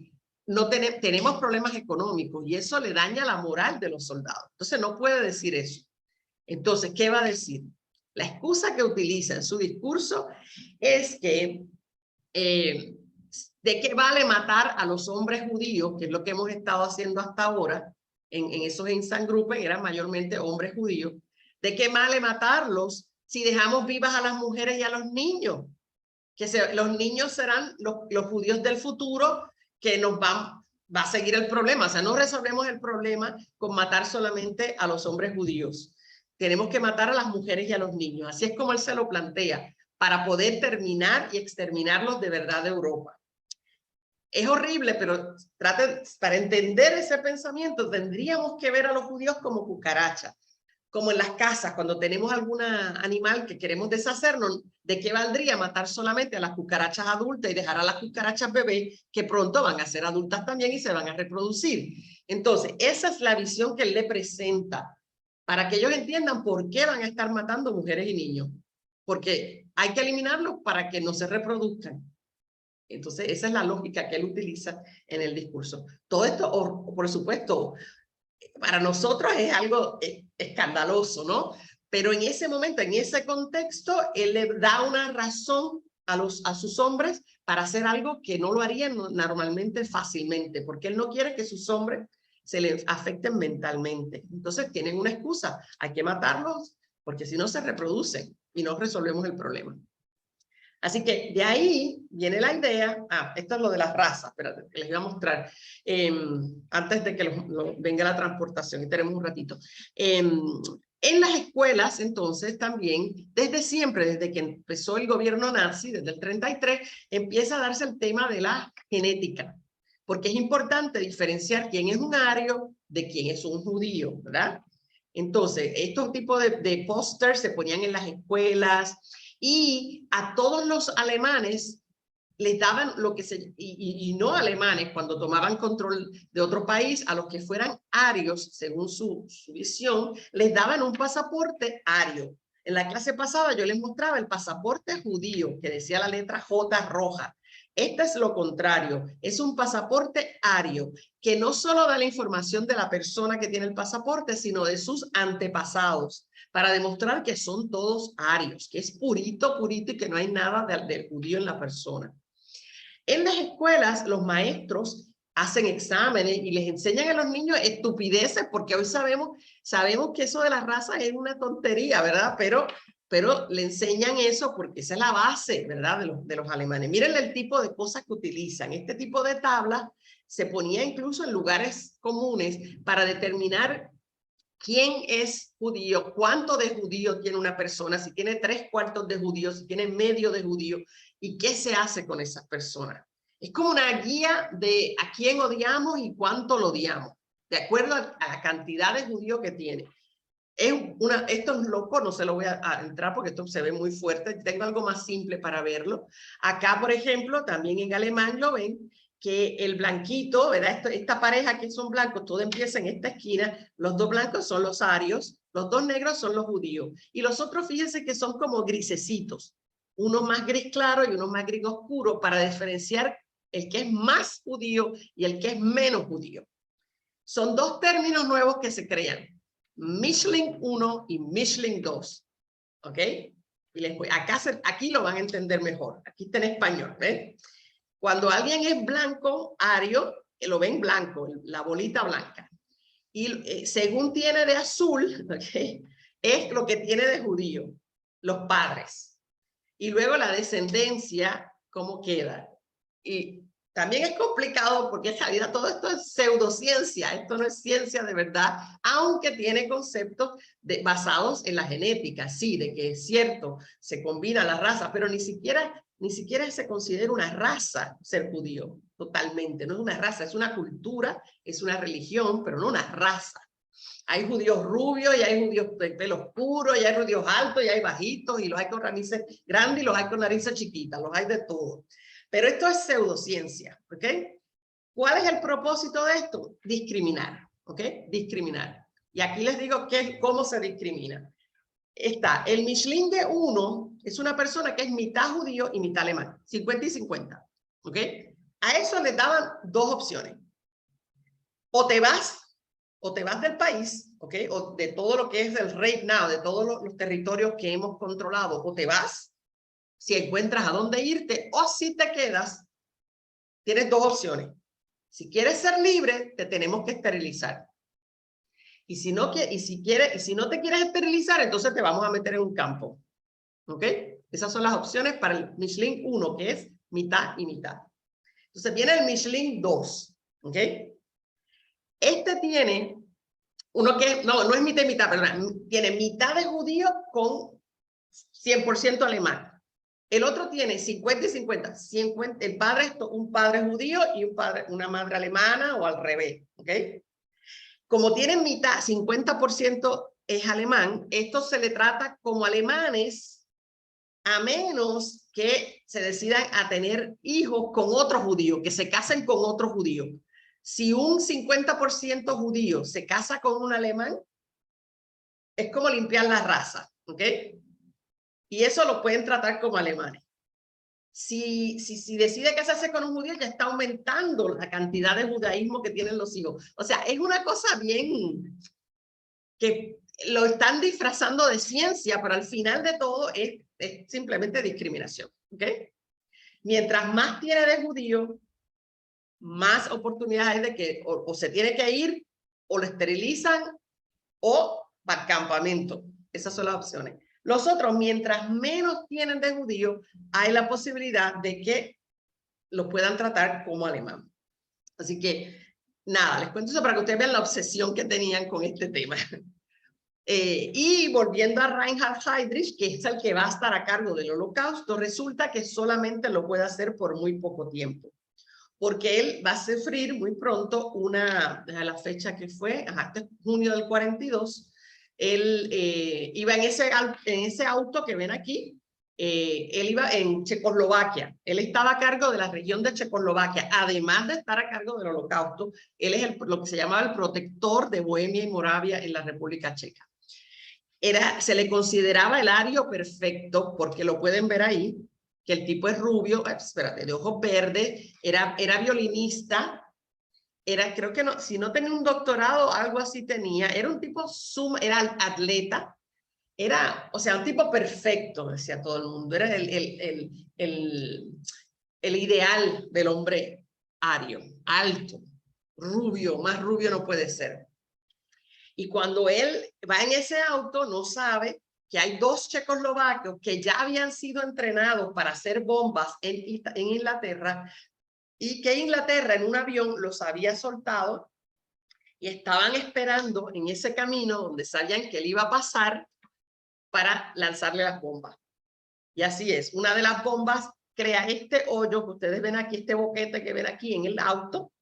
Tenemos problemas económicos y eso le daña la moral de los soldados. Entonces no puede decir eso. Entonces, ¿qué va a decir? La excusa que utiliza en su discurso es que ¿de qué vale matar a los hombres judíos? Que es lo que hemos estado haciendo hasta ahora. En esos Einsatzgruppen eran mayormente hombres judíos. ¿De qué vale matarlos si dejamos vivas a las mujeres y a los niños? Los niños serán los judíos del futuro que va a seguir el problema. O sea, no resolvemos el problema con matar solamente a los hombres judíos. Tenemos que matar a las mujeres y a los niños. Así es como él se lo plantea, para poder terminar y exterminarlos de verdad de Europa. Es horrible, pero para entender ese pensamiento tendríamos que ver a los judíos como cucarachas, como en las casas, cuando tenemos algún animal que queremos deshacernos, ¿de qué valdría matar solamente a las cucarachas adultas y dejar a las cucarachas bebés que pronto van a ser adultas también y se van a reproducir? Entonces, esa es la visión que él le presenta, para que ellos entiendan por qué van a estar matando mujeres y niños, porque hay que eliminarlos para que no se reproduzcan. Entonces, esa es la lógica que él utiliza en el discurso. Todo esto, por supuesto, para nosotros es algo escandaloso, ¿no? Pero en ese momento, en ese contexto, él le da una razón a sus hombres para hacer algo que no lo harían normalmente fácilmente, porque él no quiere que sus hombres se les afecten mentalmente. Entonces, tienen una excusa. Hay que matarlos, porque si no se reproducen y no resolvemos el problema. Así que de ahí viene la idea, esto es lo de las razas, espérate, que les voy a mostrar antes de que venga la transportación, y tenemos un ratito. En las escuelas, entonces, también, desde siempre, desde que empezó el gobierno nazi, desde el 33, empieza a darse el tema de la genética, porque es importante diferenciar quién es un ario de quién es un judío, ¿verdad? Entonces, estos tipos de pósters se ponían en las escuelas, y a todos los alemanes les daban y no alemanes, cuando tomaban control de otro país, a los que fueran arios, según su visión, les daban un pasaporte ario. En la clase pasada yo les mostraba el pasaporte judío, que decía la letra J roja. Este es lo contrario, es un pasaporte ario, que no solo da la información de la persona que tiene el pasaporte, sino de sus antepasados, para demostrar que son todos arios, que es purito, purito y que no hay nada de judío en la persona. En las escuelas, los maestros hacen exámenes y les enseñan a los niños estupideces, porque hoy sabemos que eso de la raza es una tontería, ¿verdad? Pero le enseñan eso porque esa es la base, ¿verdad? De los alemanes. Miren el tipo de cosas que utilizan. Este tipo de tabla se ponía incluso en lugares comunes para determinar quién es judío, cuánto de judío tiene una persona, si tiene 3/4 de judío, si tiene medio de judío, y qué se hace con esas personas. Es como una guía de a quién odiamos y cuánto lo odiamos, de acuerdo a la cantidad de judíos que tiene. Esto es loco, no se lo voy a entrar porque esto se ve muy fuerte. Tengo algo más simple para verlo. Acá, por ejemplo, también en alemán lo ven, que el blanquito, ¿verdad? Esta pareja que son blancos, todo empieza en esta esquina. Los dos blancos son los arios, los dos negros son los judíos. Y los otros, fíjense que son como grisecitos. Uno más gris claro y uno más gris oscuro, para diferenciar el que es más judío y el que es menos judío. Son dos términos nuevos que se crean. Mischling 1 y Mischling 2. ¿Ok? Y les voy, aquí lo van a entender mejor. Aquí está en español. ¿Ven? Cuando alguien es blanco, ario, lo ven blanco, la bolita blanca. Y según tiene de azul, ¿okay? Es lo que tiene de judío, los padres. Y luego la descendencia, ¿cómo queda? Y también es complicado porque en realidad todo esto es pseudociencia, esto no es ciencia de verdad, aunque tiene conceptos basados en la genética, sí, de que es cierto, se combina la raza, pero ni siquiera se considera una raza ser judío, totalmente, no es una raza, es una cultura, es una religión, pero no una raza. Hay judíos rubios y hay judíos de pelo oscuro y hay judíos altos y hay bajitos y los hay con narices grandes y los hay con narices chiquitas, los hay de todo. Pero esto es pseudociencia, ¿ok? ¿Cuál es el propósito de esto? Discriminar, ¿ok? Discriminar. Y aquí les digo cómo se discrimina. Está, el Mischlinge 1 es una persona que es mitad judío y mitad alemán, 50 y 50, ¿ok? A eso les daban dos opciones. O te vas del país, ¿ok? O de todo lo que es el Reich now, de todos los territorios que hemos controlado, o te vas, si encuentras a dónde irte, o si te quedas, tienes dos opciones. Si quieres ser libre, te tenemos que esterilizar. Y si no te quieres esterilizar, entonces te vamos a meter en un campo. ¿Ok? Esas son las opciones para el Mischling 1, que es mitad y mitad. Entonces viene el Mischling 2. ¿Ok? Este tiene uno que, no es mitad y mitad, perdón, tiene mitad de judío con 100% alemán. El otro tiene 50 y 50. El padre es un padre judío y una madre alemana o al revés. ¿Ok? Como tienen mitad, 50% es alemán, esto se le trata como alemanes a menos que se decidan a tener hijos con otros judíos, que se casen con otros judíos. Si un 50% judío se casa con un alemán, es como limpiar la raza, ¿ok? Y eso lo pueden tratar como alemanes. Si decide casarse con un judío, ya está aumentando la cantidad de judaísmo que tienen los hijos. O sea, es una cosa bien que lo están disfrazando de ciencia, pero al final de todo es simplemente discriminación. ¿Ok? Mientras más tiene de judío, más oportunidades hay de que o se tiene que ir, o lo esterilizan, o va al campamento. Esas son las opciones. Los otros, mientras menos tienen de judío, hay la posibilidad de que los puedan tratar como alemán. Así que, nada, les cuento eso para que ustedes vean la obsesión que tenían con este tema. Y volviendo a Reinhard Heydrich, que es el que va a estar a cargo del Holocausto, resulta que solamente lo puede hacer por muy poco tiempo. Porque él va a sufrir muy pronto la fecha que fue, este junio del 42, él iba en ese auto que ven aquí, él iba en Checoslovaquia, él estaba a cargo de la región de Checoslovaquia, además de estar a cargo del Holocausto, él es lo que se llamaba el protector de Bohemia y Moravia en la República Checa. Se le consideraba el ario perfecto, porque lo pueden ver ahí, que el tipo es rubio, de ojos verdes, era violinista, creo que no, si no tenía un doctorado, algo así tenía, era un tipo, era atleta, o sea, un tipo perfecto, decía todo el mundo, era el ideal del hombre ario, alto, rubio, más rubio no puede ser. Y cuando él va en ese auto, no sabe que hay dos checoslovacos que ya habían sido entrenados para hacer bombas en Inglaterra, y que Inglaterra en un avión los había soltado y estaban esperando en ese camino donde sabían que él iba a pasar para lanzarle las bombas. Y así es, una de las bombas crea este hoyo que ustedes ven aquí, este boquete que ven aquí en el auto,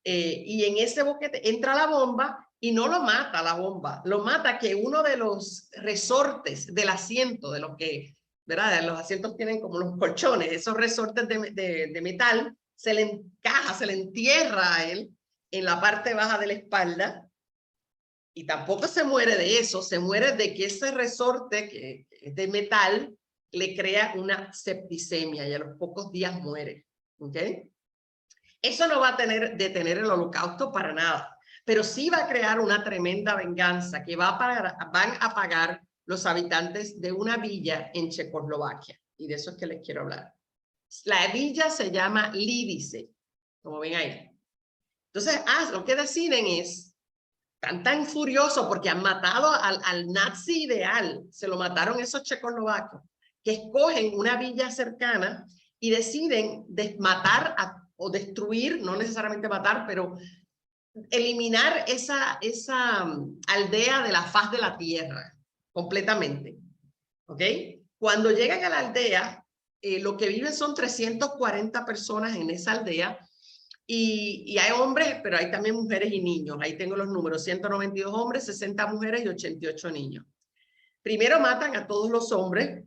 y en ese boquete entra la bomba. Y no lo mata la bomba, lo mata que uno de los resortes del asiento, de los que, ¿verdad? Los asientos tienen como los colchones, esos resortes de metal, se le encaja, se le entierra a él en la parte baja de la espalda, y tampoco se muere de eso, se muere de que ese resorte que es de metal le crea una septicemia y a los pocos días muere. ¿Ok? Eso no va a detener el holocausto para nada, pero sí va a crear una tremenda venganza que van a pagar los habitantes de una villa en Checoslovaquia. Y de eso es que les quiero hablar. La villa se llama Lidice, como ven ahí. Entonces, lo que deciden es, están tan furiosos porque han matado al nazi ideal, se lo mataron esos checoslovacos, que escogen una villa cercana y deciden matar o destruir, no necesariamente matar, pero eliminar esa aldea de la faz de la tierra, completamente. ¿Ok? Cuando llegan a la aldea, lo que viven son 340 personas en esa aldea, y hay hombres, pero hay también mujeres y niños. Ahí tengo los números, 192 hombres, 60 mujeres y 88 niños. Primero matan a todos los hombres,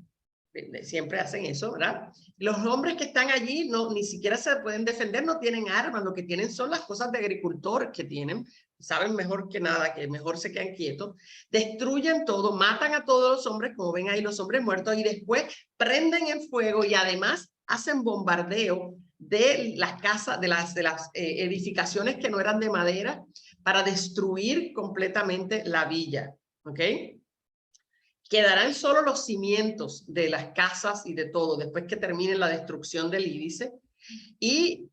siempre hacen eso, ¿verdad? Los hombres que están allí ni siquiera se pueden defender, no tienen armas, lo que tienen son las cosas de agricultor que tienen, saben mejor que nada, que mejor se quedan quietos, destruyen todo, matan a todos los hombres, como ven ahí los hombres muertos, y después prenden en fuego y además hacen bombardeo de las casas, de las edificaciones que no eran de madera, para destruir completamente la villa, ¿ok? Quedarán solo los cimientos de las casas y de todo, después que termine la destrucción del Lidice, y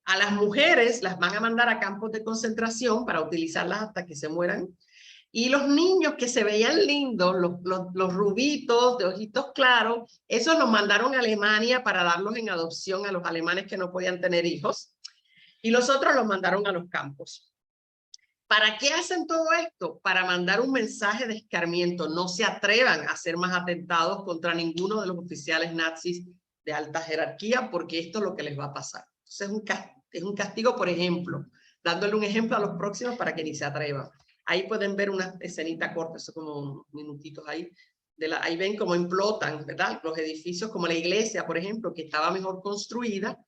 a las mujeres las van a mandar a campos de concentración para utilizarlas hasta que se mueran, y los niños que se veían lindos, los rubitos de ojitos claros, esos los mandaron a Alemania para darlos en adopción a los alemanes que no podían tener hijos, y los otros los mandaron a los campos. ¿Para qué hacen todo esto? Para mandar un mensaje de escarmiento. No se atrevan a hacer más atentados contra ninguno de los oficiales nazis de alta jerarquía, porque esto es lo que les va a pasar. Entonces es un castigo, por ejemplo, dándole un ejemplo a los próximos para que ni se atrevan. Ahí pueden ver una escenita corta, eso como unos minutitos ahí. Ahí ven cómo implotan, ¿verdad? Los edificios, como la iglesia, por ejemplo, que estaba mejor construida,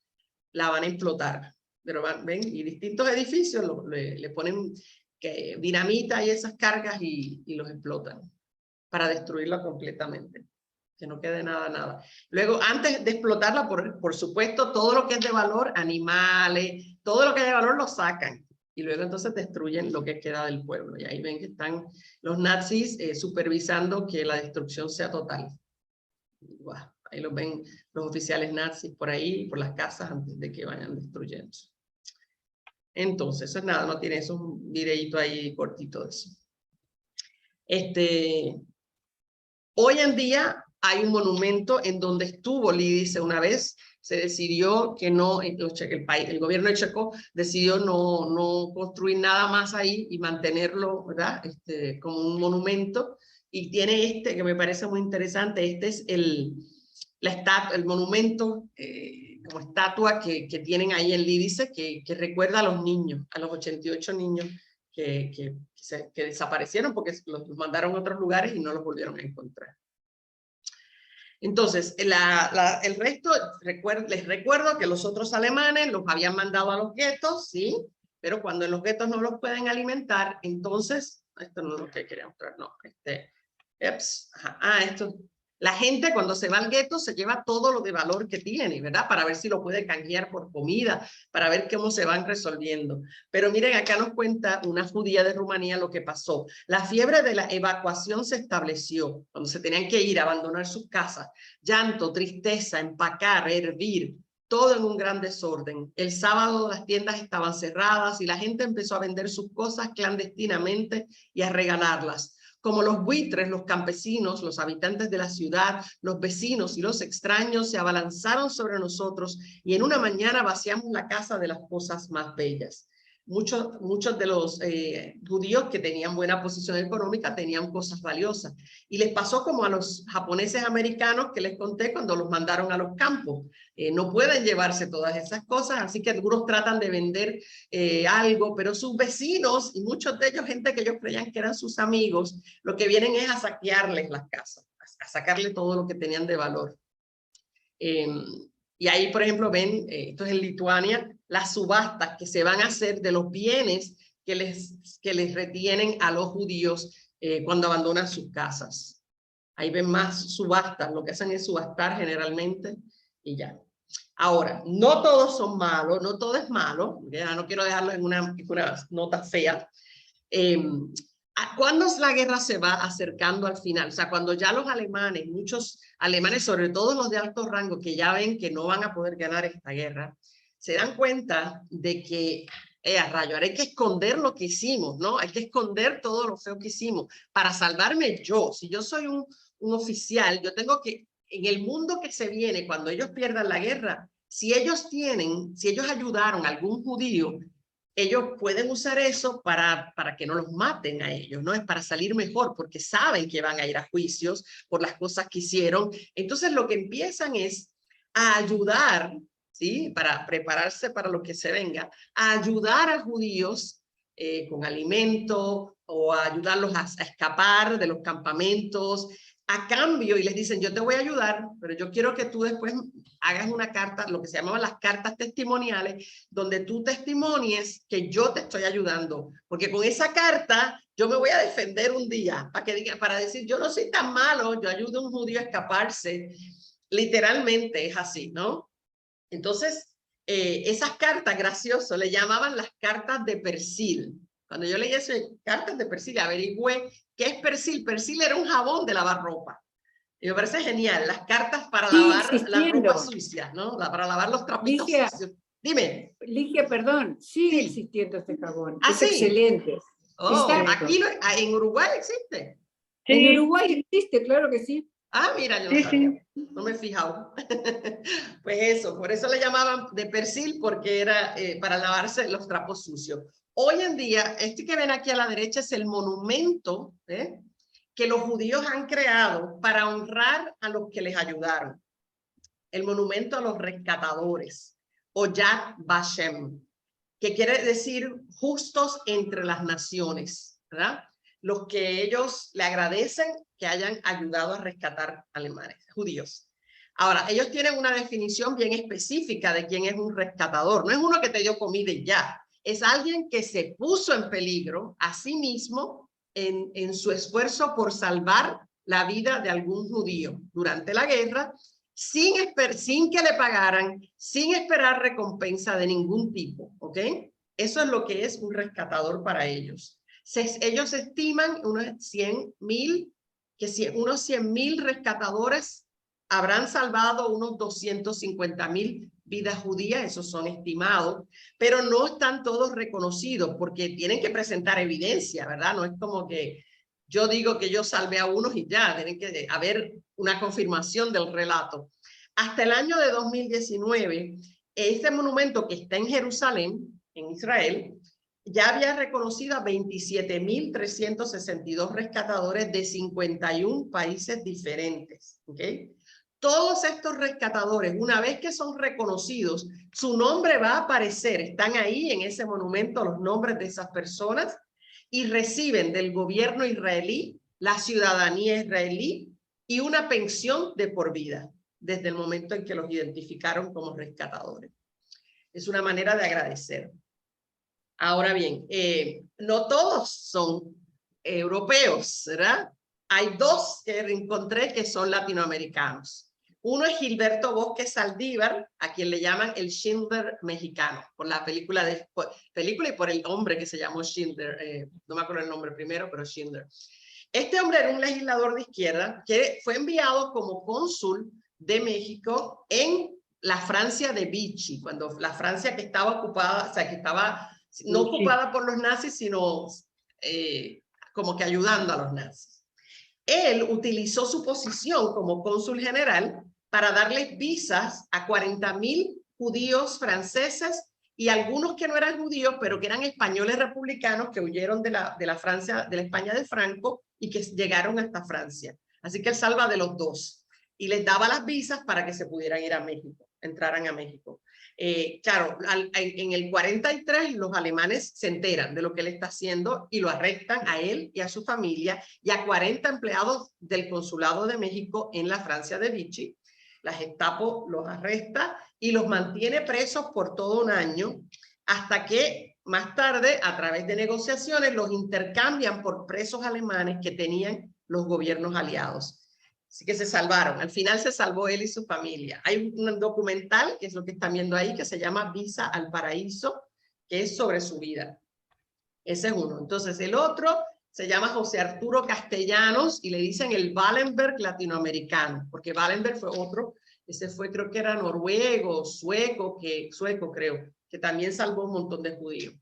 la van a implotar. Pero ven, y distintos edificios le ponen dinamita y esas cargas y los explotan para destruirla completamente, que no quede nada. Luego, antes de explotarla, por supuesto, todo lo que es de valor, animales, todo lo que es de valor lo sacan, y luego entonces destruyen lo que queda del pueblo. Y ahí ven que están los nazis supervisando que la destrucción sea total. Wow. Ahí los ven los oficiales nazis por ahí, por las casas, antes de que vayan destruyendo. Entonces, eso es nada, no tiene eso, un videito ahí cortito de eso. Hoy en día hay un monumento en donde estuvo Lidice una vez. Se decidió que no, el gobierno de Checo decidió no construir nada más ahí y mantenerlo, ¿verdad? Como un monumento. Y tiene que me parece muy interesante, este es el monumento como estatua que tienen ahí en Lidice, que recuerda a los niños, a los 88 niños que desaparecieron porque los mandaron a otros lugares y no los volvieron a encontrar. Entonces, el resto, les recuerdo que los otros alemanes los habían mandado a los guetos, ¿sí? Pero cuando en los guetos no los pueden alimentar, entonces, esto no es lo que quería mostrar, no, esto. La gente cuando se va al gueto se lleva todo lo de valor que tiene, ¿verdad? Para ver si lo puede canjear por comida, para ver cómo se van resolviendo. Pero miren, acá nos cuenta una judía de Rumanía lo que pasó. La fiebre de la evacuación se estableció cuando se tenían que ir a abandonar sus casas. Llanto, tristeza, empacar, hervir, todo en un gran desorden. El sábado las tiendas estaban cerradas y la gente empezó a vender sus cosas clandestinamente y a regalarlas. Como los buitres, los campesinos, los habitantes de la ciudad, los vecinos y los extraños se abalanzaron sobre nosotros y en una mañana vaciamos la casa de las cosas más bellas. Muchos de los judíos que tenían buena posición económica tenían cosas valiosas. Y les pasó como a los japoneses americanos que les conté cuando los mandaron a los campos. No pueden llevarse todas esas cosas, así que algunos tratan de vender algo, pero sus vecinos, y muchos de ellos, gente que ellos creían que eran sus amigos, lo que vienen es a saquearles las casas, a sacarle todo lo que tenían de valor. Y ahí, por ejemplo, ven, esto es en Lituania, las subastas que se van a hacer de los bienes que les retienen a los judíos cuando abandonan sus casas. Ahí ven más subastas, lo que hacen es subastar generalmente y ya. Ahora, no todos son malos, no todo es malo, ya no quiero dejarlo en una nota fea. ¿Cuándo la guerra se va acercando al final? O sea, cuando ya los alemanes, muchos alemanes, sobre todo los de alto rango, que ya ven que no van a poder ganar esta guerra, se dan cuenta de que, a rayo, ahora hay que esconder lo que hicimos, ¿no? Hay que esconder todo lo feo que hicimos para salvarme yo. Si yo soy un oficial, yo tengo que, en el mundo que se viene, cuando ellos pierdan la guerra, si ellos ayudaron a algún judío, ellos pueden usar eso para que no los maten a ellos, ¿no? Es para salir mejor, porque saben que van a ir a juicios por las cosas que hicieron. Entonces lo que empiezan es a ayudar, ¿sí? Para prepararse para lo que se venga, a ayudar a judíos con alimento o a ayudarlos a escapar de los campamentos, a cambio, y les dicen, yo te voy a ayudar, pero yo quiero que tú después hagas una carta, lo que se llamaban las cartas testimoniales, donde tú testimonies que yo te estoy ayudando, porque con esa carta yo me voy a defender un día, para decir, yo no soy tan malo, yo ayudo a un judío a escaparse. Literalmente es así, ¿no? Entonces, esas cartas, gracioso, le llamaban las cartas de persil. Cuando yo leí eso, cartas de persil, averigüé qué es persil. Persil era un jabón de lavar ropa. Y me parece genial, las cartas para lavar la ropa sucia, ¿no? Para lavar los trapitos sucios. Dime. Ligia, perdón, sigue existiendo este jabón. ¿Ah, es sí? Excelente. Oh, aquí en Uruguay existe. Sí. En Uruguay existe, claro que sí. Ah, mira, yo no sabía. No me he fijado. Pues eso, por eso le llamaban de persil, porque era para lavarse los trapos sucios. Hoy en día, este que ven aquí a la derecha es el monumento que los judíos han creado para honrar a los que les ayudaron. El monumento a los rescatadores, o Yad Vashem, que quiere decir justos entre las naciones, ¿verdad? Los que ellos le agradecen que hayan ayudado a rescatar alemanes, judíos. Ahora, ellos tienen una definición bien específica de quién es un rescatador. No es uno que te dio comida y ya. Es alguien que se puso en peligro a sí mismo en su esfuerzo por salvar la vida de algún judío durante la guerra, sin que le pagaran, sin esperar recompensa de ningún tipo, ¿ok? Eso es lo que es un rescatador para ellos. Ellos estiman unos 100.000 rescatadores habrán salvado unos 250.000 vidas judías, esos son estimados, pero no están todos reconocidos porque tienen que presentar evidencia, ¿verdad? No es como que yo digo que yo salvé a unos y ya, tienen que haber una confirmación del relato. Hasta el año de 2019, este monumento que está en Jerusalén, en Israel, ya había reconocido a 27.362 rescatadores de 51 países diferentes, ¿ok? Todos estos rescatadores, una vez que son reconocidos, su nombre va a aparecer, están ahí en ese monumento los nombres de esas personas y reciben del gobierno israelí la ciudadanía israelí y una pensión de por vida desde el momento en que los identificaron como rescatadores. Es una manera de agradecer. Ahora bien, no todos son europeos, ¿verdad? Hay dos que encontré que son latinoamericanos. Uno es Gilberto Bosque Saldívar, a quien le llaman el Schindler mexicano, por la película y por el hombre que se llamó Schindler, no me acuerdo el nombre primero, pero Schindler. Este hombre era un legislador de izquierda que fue enviado como cónsul de México en la Francia de Vichy, cuando la Francia que estaba ocupada, o sea, que estaba no ocupada por los nazis, sino como que ayudando a los nazis. Él utilizó su posición como cónsul general para darles visas a 40.000 judíos franceses y algunos que no eran judíos, pero que eran españoles republicanos que huyeron de la Francia, de la España de Franco y que llegaron hasta Francia. Así que él salva de los dos y les daba las visas para que se pudieran ir a México, entraran a México. Claro, en el 43 los alemanes se enteran de lo que él está haciendo y lo arrestan a él y a su familia y a 40 empleados del Consulado de México en la Francia de Vichy. La Gestapo los arresta y los mantiene presos por todo un año hasta que más tarde, a través de negociaciones, los intercambian por presos alemanes que tenían los gobiernos aliados. Así que se salvaron. Al final se salvó él y su familia. Hay un documental, que es lo que están viendo ahí, que se llama Visa al Paraíso, que es sobre su vida. Ese es uno. Entonces el otro se llama José Arturo Castellanos y le dicen el Wallenberg latinoamericano, porque Wallenberg fue otro, ese fue, creo que era noruego, sueco creo, que también salvó un montón de judíos.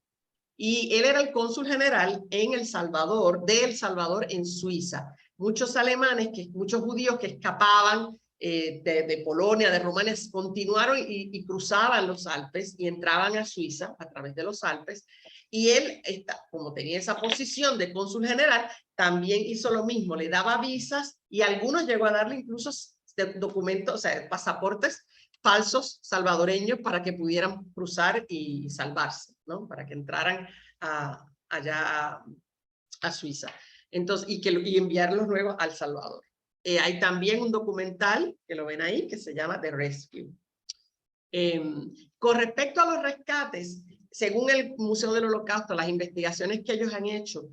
Y él era el cónsul general en El Salvador, de El Salvador en Suiza. Muchos alemanes, muchos judíos que escapaban de Polonia, de Rumania, continuaron y cruzaban los Alpes y entraban a Suiza a través de los Alpes. Y él, como tenía esa posición de cónsul general, también hizo lo mismo, le daba visas y algunos llegó a darle incluso documentos, o sea, pasaportes falsos salvadoreños para que pudieran cruzar y salvarse, ¿no? Para que entraran allá a Suiza. Entonces, y enviarlos luego al Salvador. Hay también un documental, que lo ven ahí, que se llama The Rescue. Con respecto a los rescates, según el Museo del Holocausto, las investigaciones que ellos han hecho,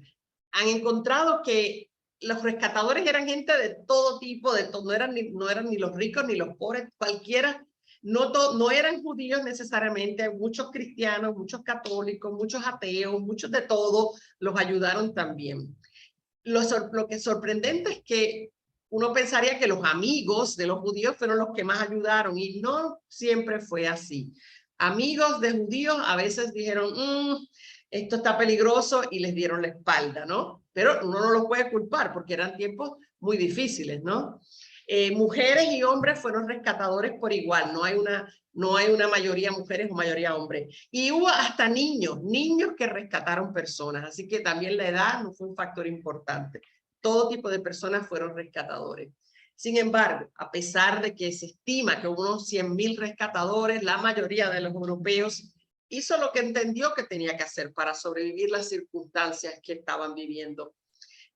han encontrado que los rescatadores eran gente de todo tipo, no eran ni los ricos ni los pobres, cualquiera. No eran judíos necesariamente, muchos cristianos, muchos católicos, muchos ateos, muchos de todo, los ayudaron también. Lo que es sorprendente es que uno pensaría que los amigos de los judíos fueron los que más ayudaron y no siempre fue así. Amigos de judíos a veces dijeron, esto está peligroso y les dieron la espalda, ¿no? Pero uno no los puede culpar porque eran tiempos muy difíciles, ¿no? Mujeres y hombres fueron rescatadores por igual, no hay una mayoría mujeres o mayoría hombres. Y hubo hasta niños que rescataron personas, así que también la edad no fue un factor importante. Todo tipo de personas fueron rescatadores. Sin embargo, a pesar de que se estima que hubo unos 100.000 rescatadores, la mayoría de los europeos hizo lo que entendió que tenía que hacer para sobrevivir las circunstancias que estaban viviendo.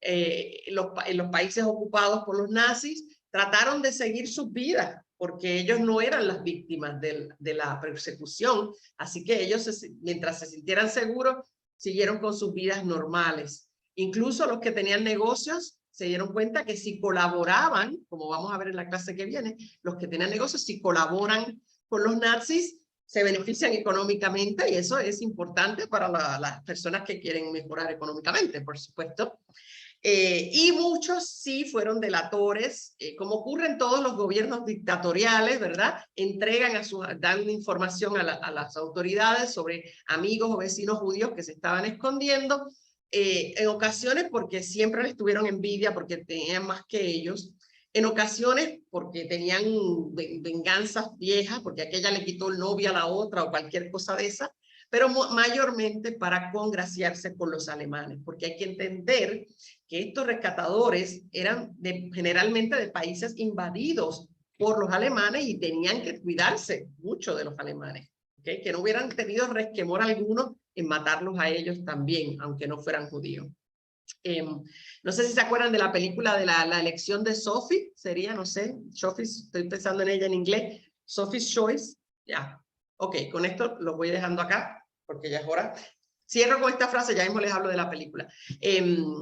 En los países ocupados por los nazis, trataron de seguir sus vidas, porque ellos no eran las víctimas de la persecución, así que ellos, mientras se sintieran seguros, siguieron con sus vidas normales. Incluso los que tenían negocios se dieron cuenta que si colaboraban, como vamos a ver en la clase que viene, los que tenían negocios, si colaboran con los nazis, se benefician económicamente y eso es importante para las personas que quieren mejorar económicamente, por supuesto. Y muchos sí fueron delatores, como ocurre en todos los gobiernos dictatoriales, ¿verdad? Dan información a las autoridades sobre amigos o vecinos judíos que se estaban escondiendo, en ocasiones porque siempre les tuvieron envidia porque tenían más que ellos, en ocasiones porque tenían venganzas viejas, porque aquella le quitó el novio a la otra o cualquier cosa de esa, pero mayormente para congraciarse con los alemanes, porque hay que entender que estos rescatadores eran generalmente de países invadidos por los alemanes y tenían que cuidarse mucho de los alemanes, ¿okay? Que no hubieran tenido resquemor alguno en matarlos a ellos también, aunque no fueran judíos. No sé si se acuerdan de la película de la elección de Sophie, sería, no sé, Sophie, estoy pensando en ella en inglés, Sophie's Choice, ya. Ok, con esto lo voy dejando acá, porque ya es hora. Cierro con esta frase, ya mismo les hablo de la película.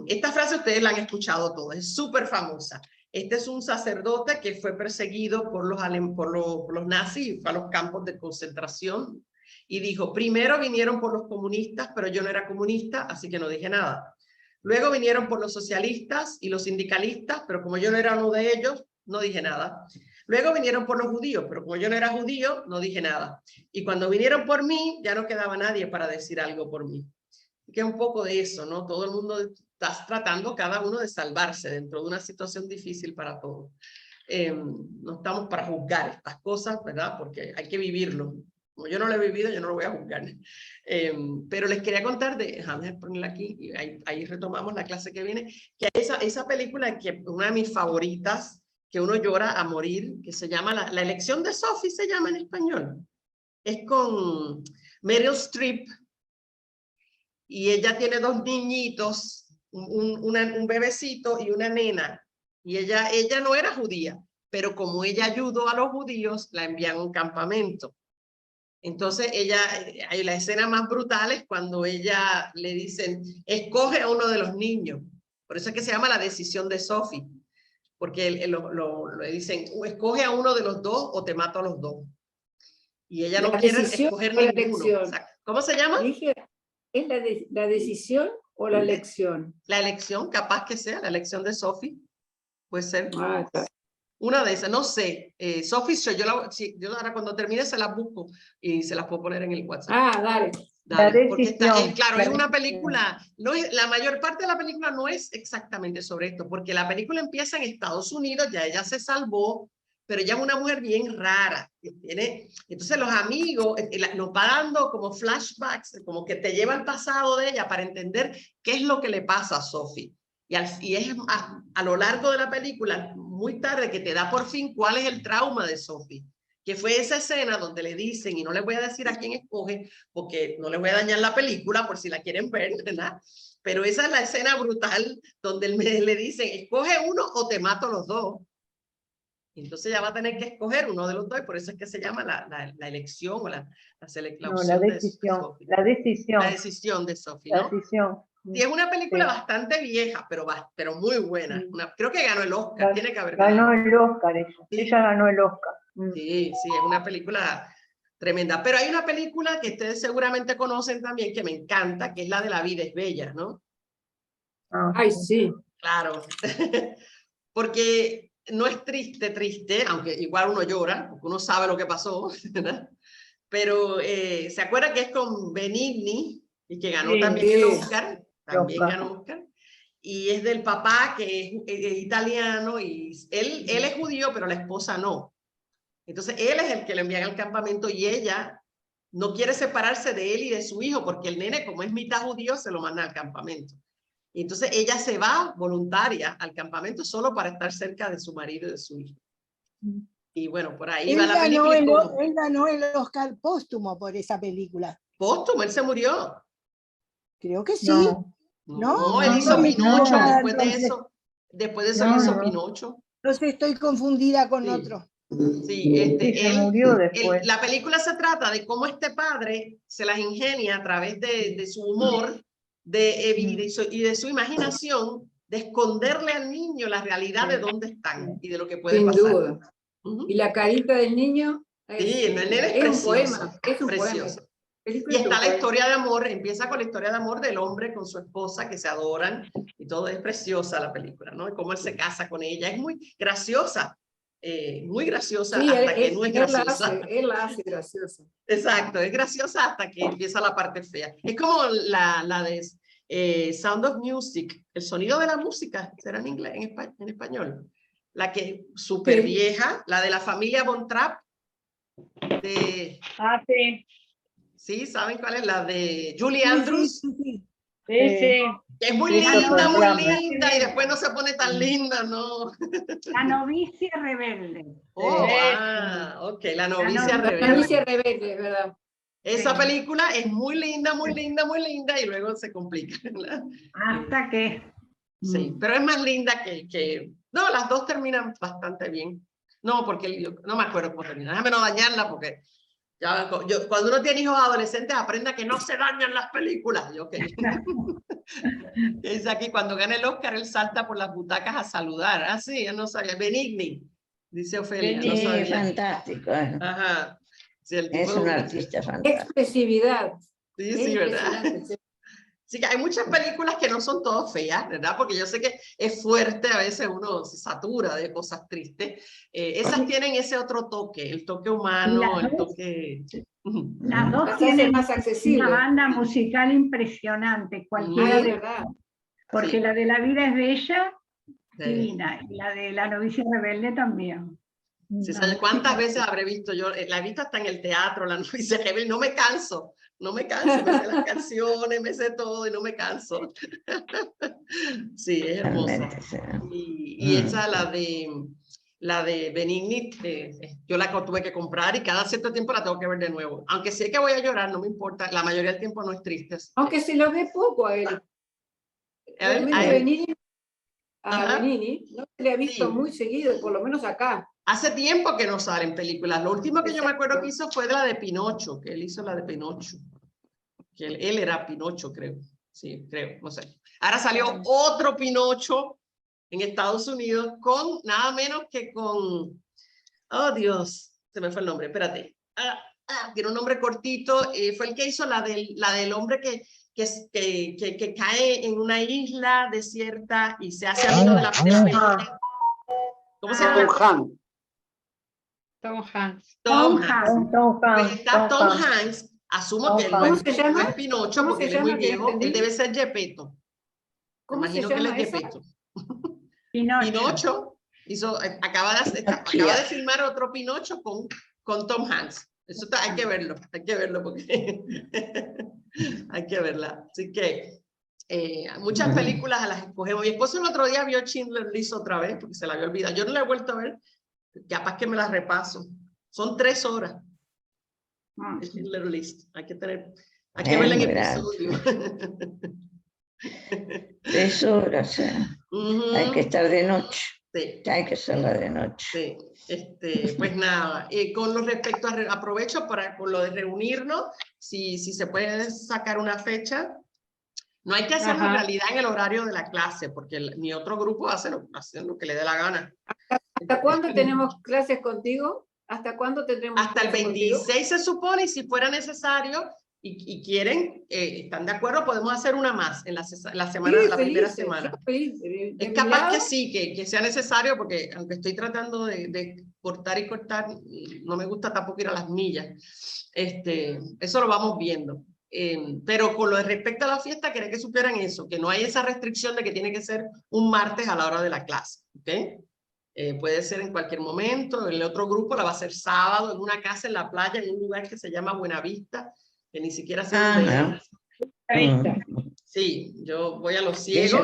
Esta frase ustedes la han escuchado todos, es súper famosa. Este es un sacerdote que fue perseguido por los nazis y fue a los campos de concentración y dijo, primero vinieron por los comunistas, pero yo no era comunista, así que no dije nada. Luego vinieron por los socialistas y los sindicalistas, pero como yo no era uno de ellos, no dije nada. Luego vinieron por los judíos, pero como yo no era judío, no dije nada. Y cuando vinieron por mí, ya no quedaba nadie para decir algo por mí. Que es un poco de eso, ¿no? Todo el mundo está tratando cada uno de salvarse dentro de una situación difícil para todos. No estamos para juzgar estas cosas, ¿verdad? Porque hay que vivirlo. Como yo no lo he vivido, yo no lo voy a juzgar. Pero les quería contar déjame ponerla aquí, y ahí retomamos la clase que viene, que esa película que una de mis favoritas, que uno llora a morir, que se llama La elección de Sophie, se llama en español. Es con Meryl Streep, y ella tiene dos niñitos, un bebecito y una nena, y ella no era judía, pero como ella ayudó a los judíos, la envían a un campamento. Entonces la escena más brutal es cuando ella le dicen, escoge a uno de los niños. Por eso es que se llama La decisión de Sophie. porque le dicen, escoge a uno de los dos o te mato a los dos. Y ella no ¿La quiere decisión escoger o la ninguno. elección? Exacto. ¿Cómo se llama? Dije, ¿es la decisión o la elección? La elección, capaz que sea, la elección de Sophie. Puede ser. Ah, está. Una de esas, no sé. Sophie, yo ahora cuando termine se las busco y se las puedo poner en el WhatsApp. Ah, dale. Dale, La porque decisión, claro, la es una decisión. película, no es, la mayor parte de la película no es exactamente sobre esto, porque la película empieza en Estados Unidos, ya ella se salvó, pero ella es una mujer bien rara, que tiene, entonces los amigos nos va dando como flashbacks, como que te lleva al pasado de ella para entender qué es lo que le pasa a Sophie. Y es a lo largo de la película, muy tarde, que te da por fin cuál es el trauma de Sophie, que fue esa escena donde le dicen, y no les voy a decir a quién escoge, porque no les voy a dañar la película por si la quieren ver, ¿verdad? Pero esa es la escena brutal donde le dicen, escoge uno o te mato los dos. Entonces ella va a tener que escoger uno de los dos, y por eso es que se llama la elección o la opción de Sophie. La decisión. La decisión de Sophie, La ¿no? decisión. Sí, es una película Sí. bastante vieja, pero muy buena. Creo que ganó el Oscar, tiene que haber Ganó ganado. el Oscar ella. Sí. Ella ganó el Oscar. Sí, sí, es una película tremenda. Pero hay una película que ustedes seguramente conocen también, que me encanta, que es la de La vida es bella, ¿no? Ah, Ay, sí. Claro. Porque no es triste, aunque igual uno llora, porque uno sabe lo que pasó, ¿verdad? Pero se acuerda que es con Benigni, y que ganó Sí, también el Oscar, también Oscar. ganó Oscar. Y es del papá que es italiano, y él es judío, pero la esposa no. Entonces él es el que le envían al campamento, y ella no quiere separarse de él y de su hijo, porque el nene, como es mitad judío, se lo manda al campamento. Y entonces ella se va voluntaria al campamento solo para estar cerca de su marido y de su hijo. Y bueno, por ahí va la película. Él ganó el Oscar póstumo por esa película. Póstumo, él se murió. Creo que sí. No. No, ¿No? él hizo No, Pinocho no, después de entonces- eso. Después de eso él hizo Pinocho. Entonces estoy confundida con Sí. otro. Sí, Sí, se murió después. la película se trata de cómo este padre se las ingenia a través de su humor y de su imaginación, de esconderle al niño la realidad de dónde están y de lo que puede Sin pasar. duda. Y la carita del niño Sí, el nene es un precioso. poema. Es un Precioso. poema. Película Y es un está la poema. historia de amor, empieza con la historia de amor del hombre con su esposa, que se adoran, y todo es preciosa la película, ¿no? Y cómo él se casa con ella, es muy graciosa Sí, hasta que no es graciosa. él la hace graciosa. Exacto, es graciosa hasta que empieza la parte fea. Es como la de Sound of Music, el sonido de la música, será en inglés, en español. La que es súper vieja, la de la familia Von Trapp. Ah, sí. Sí, ¿saben cuál es? La de Julie Andrews. Sí. Sí. Que es muy Sí, linda, eso fue muy drama. linda, y después no se pone tan linda, ¿no? La novicia rebelde. Oh, Sí. ok, la novicia La rebelde. La novicia rebelde, es verdad. Esa Sí. película es muy linda, muy linda, muy linda, y luego se complica, ¿verdad? Hasta que... Sí, pero es más linda que... No, las dos terminan bastante bien. No, porque yo no me acuerdo cómo termina. Déjame no dañarla, porque cuando uno tiene hijos adolescentes, aprenda que no se dañan las películas. Yo, okay. Es aquí, cuando gana el Oscar, él salta por las butacas a saludar. Ah, sí, yo no sabía. Benigni, dice Ofelia, no sabía. Fantástico. Ajá. Sí, el tipo Es un artista fantástico. Expresividad. Sí, Es sí, ¿verdad? impresionante. Sí, que hay muchas películas que no son todas feas, ¿verdad? Porque yo sé que es fuerte, a veces uno se satura de cosas tristes. Esas tienen ese otro toque, el toque humano, el toque... Las dos Las hace tienen más accesible. una banda musical impresionante, cualquiera Ah, de verdad. porque Sí. la de La vida es bella, Sí. divina, y la de La novicia rebelde también. Sí, La ¿sabes cuántas música- veces habré visto yo? La he visto hasta en el teatro, la novicia rebelde, no me canso, me sé las canciones, me sé todo y no me canso. Sí, es hermosa. Realmente, sí. Y esa, la de Benigni, yo la tuve que comprar y cada cierto tiempo la tengo que ver de nuevo. Aunque sé que voy a llorar, no me importa, la mayoría del tiempo no es triste. así que- Aunque se lo ve poco a él. A ver, Realmente Ajá. Benigni no se le ha visto Sí. muy seguido, por lo menos acá. Hace tiempo que no salen películas. Lo último que yo me acuerdo que hizo fue la de Pinocho, que él hizo la de Pinocho. Que él era Pinocho, creo. Sí, creo, no sé. Ahora salió otro Pinocho en Estados Unidos con nada menos que con, oh Dios, se me fue el nombre, espérate. Tiene un nombre cortito, fue el que hizo la del hombre que cae en una isla desierta y se hace amigo de la película. ¿Cómo se llama? Tom Hanks. Tom Hanks. Tom Pues Hanks. está Tom Hanks, asumo que él no ¿Cómo es, se llama? no es Pinocho ¿Cómo porque se él es muy llama? Que no viejo, él entendí. debe ser Gepetto. Me ¿Cómo se imagino que él es llama esa? Gepetto. Pinocho. Pinocho acaba de filmar otro Pinocho con Tom Hanks. Eso hay que verlo porque hay que verla. Así que muchas películas las escogemos. Mi esposo el otro día vio Schindler's List otra vez porque se la había olvidado. Yo no la he vuelto a ver, capaz que me la repaso. Son 3 horas. Schindler's List. Hay que verla en episodio. 3 horas, hay que estar de noche. Sí. Hay que hacerla de noche. Sí, pues nada, con respecto a, aprovecho con lo de reunirnos, si se puede sacar una fecha, no hay que hacerlo en realidad en el horario de la clase, porque mi otro grupo hace lo que le dé la gana. ¿Hasta cuándo tenemos clases contigo? ¿Hasta cuándo tendremos Hasta el clases contigo? 26 se supone, y si fuera necesario y quieren, están de acuerdo, podemos hacer una más en la semana, Sí, la primera semana. feliz. Es capaz que sí, que sea necesario, porque aunque estoy tratando de cortar y cortar, no me gusta tampoco ir a las millas. Eso lo vamos viendo. Pero con lo de respecto a la fiesta, quería que supieran eso, que no hay esa restricción de que tiene que ser un martes a la hora de la clase. ¿Okay? Puede ser en cualquier momento. El otro grupo la va a hacer sábado en una casa en la playa, en un lugar que se llama Buenavista, que ni siquiera sé dónde es. Sí, yo voy a Los Ciegos,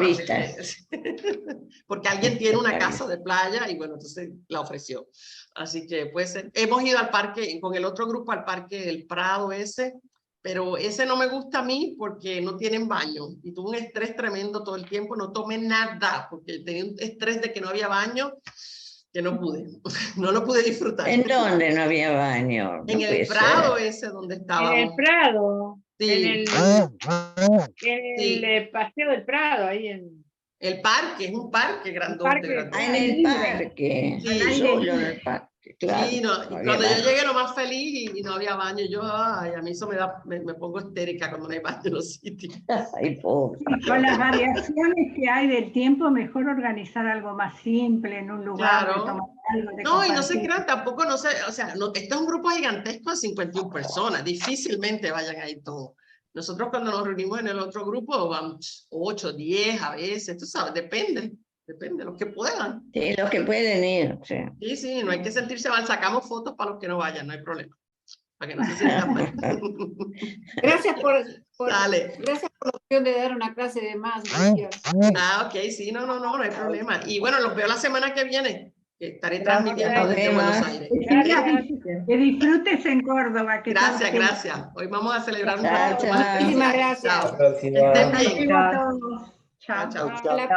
porque alguien tiene una casa de playa y bueno, entonces la ofreció. Así que puede ser. Hemos ido al parque, con el otro grupo, al parque del Prado ese, pero ese no me gusta a mí porque no tienen baño. Y tuve un estrés tremendo todo el tiempo, no tomé nada, porque tenía un estrés de que no había baño, que no pude, no lo pude disfrutar. ¿En dónde no había baño? En el Prado ese donde estábamos. En el Prado. Sí. En el Paseo del Prado, ahí en... El parque, es un parque grandote. En el parque. Sí, Solo en el parque, claro. Sí, no, No cuando había yo llegué lo más feliz y no había baño, a mí eso me pongo histérica cuando no hay baño en los sitios. Ay, pobre. Y con las variaciones que hay del tiempo, mejor organizar algo más simple en un lugar. Claro. De tomar algo, de No, y no se compartir. crean, tampoco, no sé, o sea, esto es un grupo gigantesco de 51 personas, difícilmente vayan ahí todos. Nosotros cuando nos reunimos en el otro grupo, vamos 8, 10 a veces, tú sabes, depende, los que puedan. Sí, los que pueden ir. Sí. Sí, no hay que sentirse mal, sacamos fotos para los que no vayan, no hay problema. Para que no se sientan mal. Gracias Dale. gracias por la opción de dar una clase de más. Gracias. Ok, sí, no hay problema. Y bueno, los veo la semana que viene, que estaré Gracias. transmitiendo desde Nos Buenos vemos. Aires. Que disfrutes en Córdoba. Que Gracias, tanto- gracias. Hoy vamos a celebrar un Chao, poquito chao. más. Muchísimas gracias. Chao. Que estén bien. Hasta luego a todos. Chao. Chao. Hasta la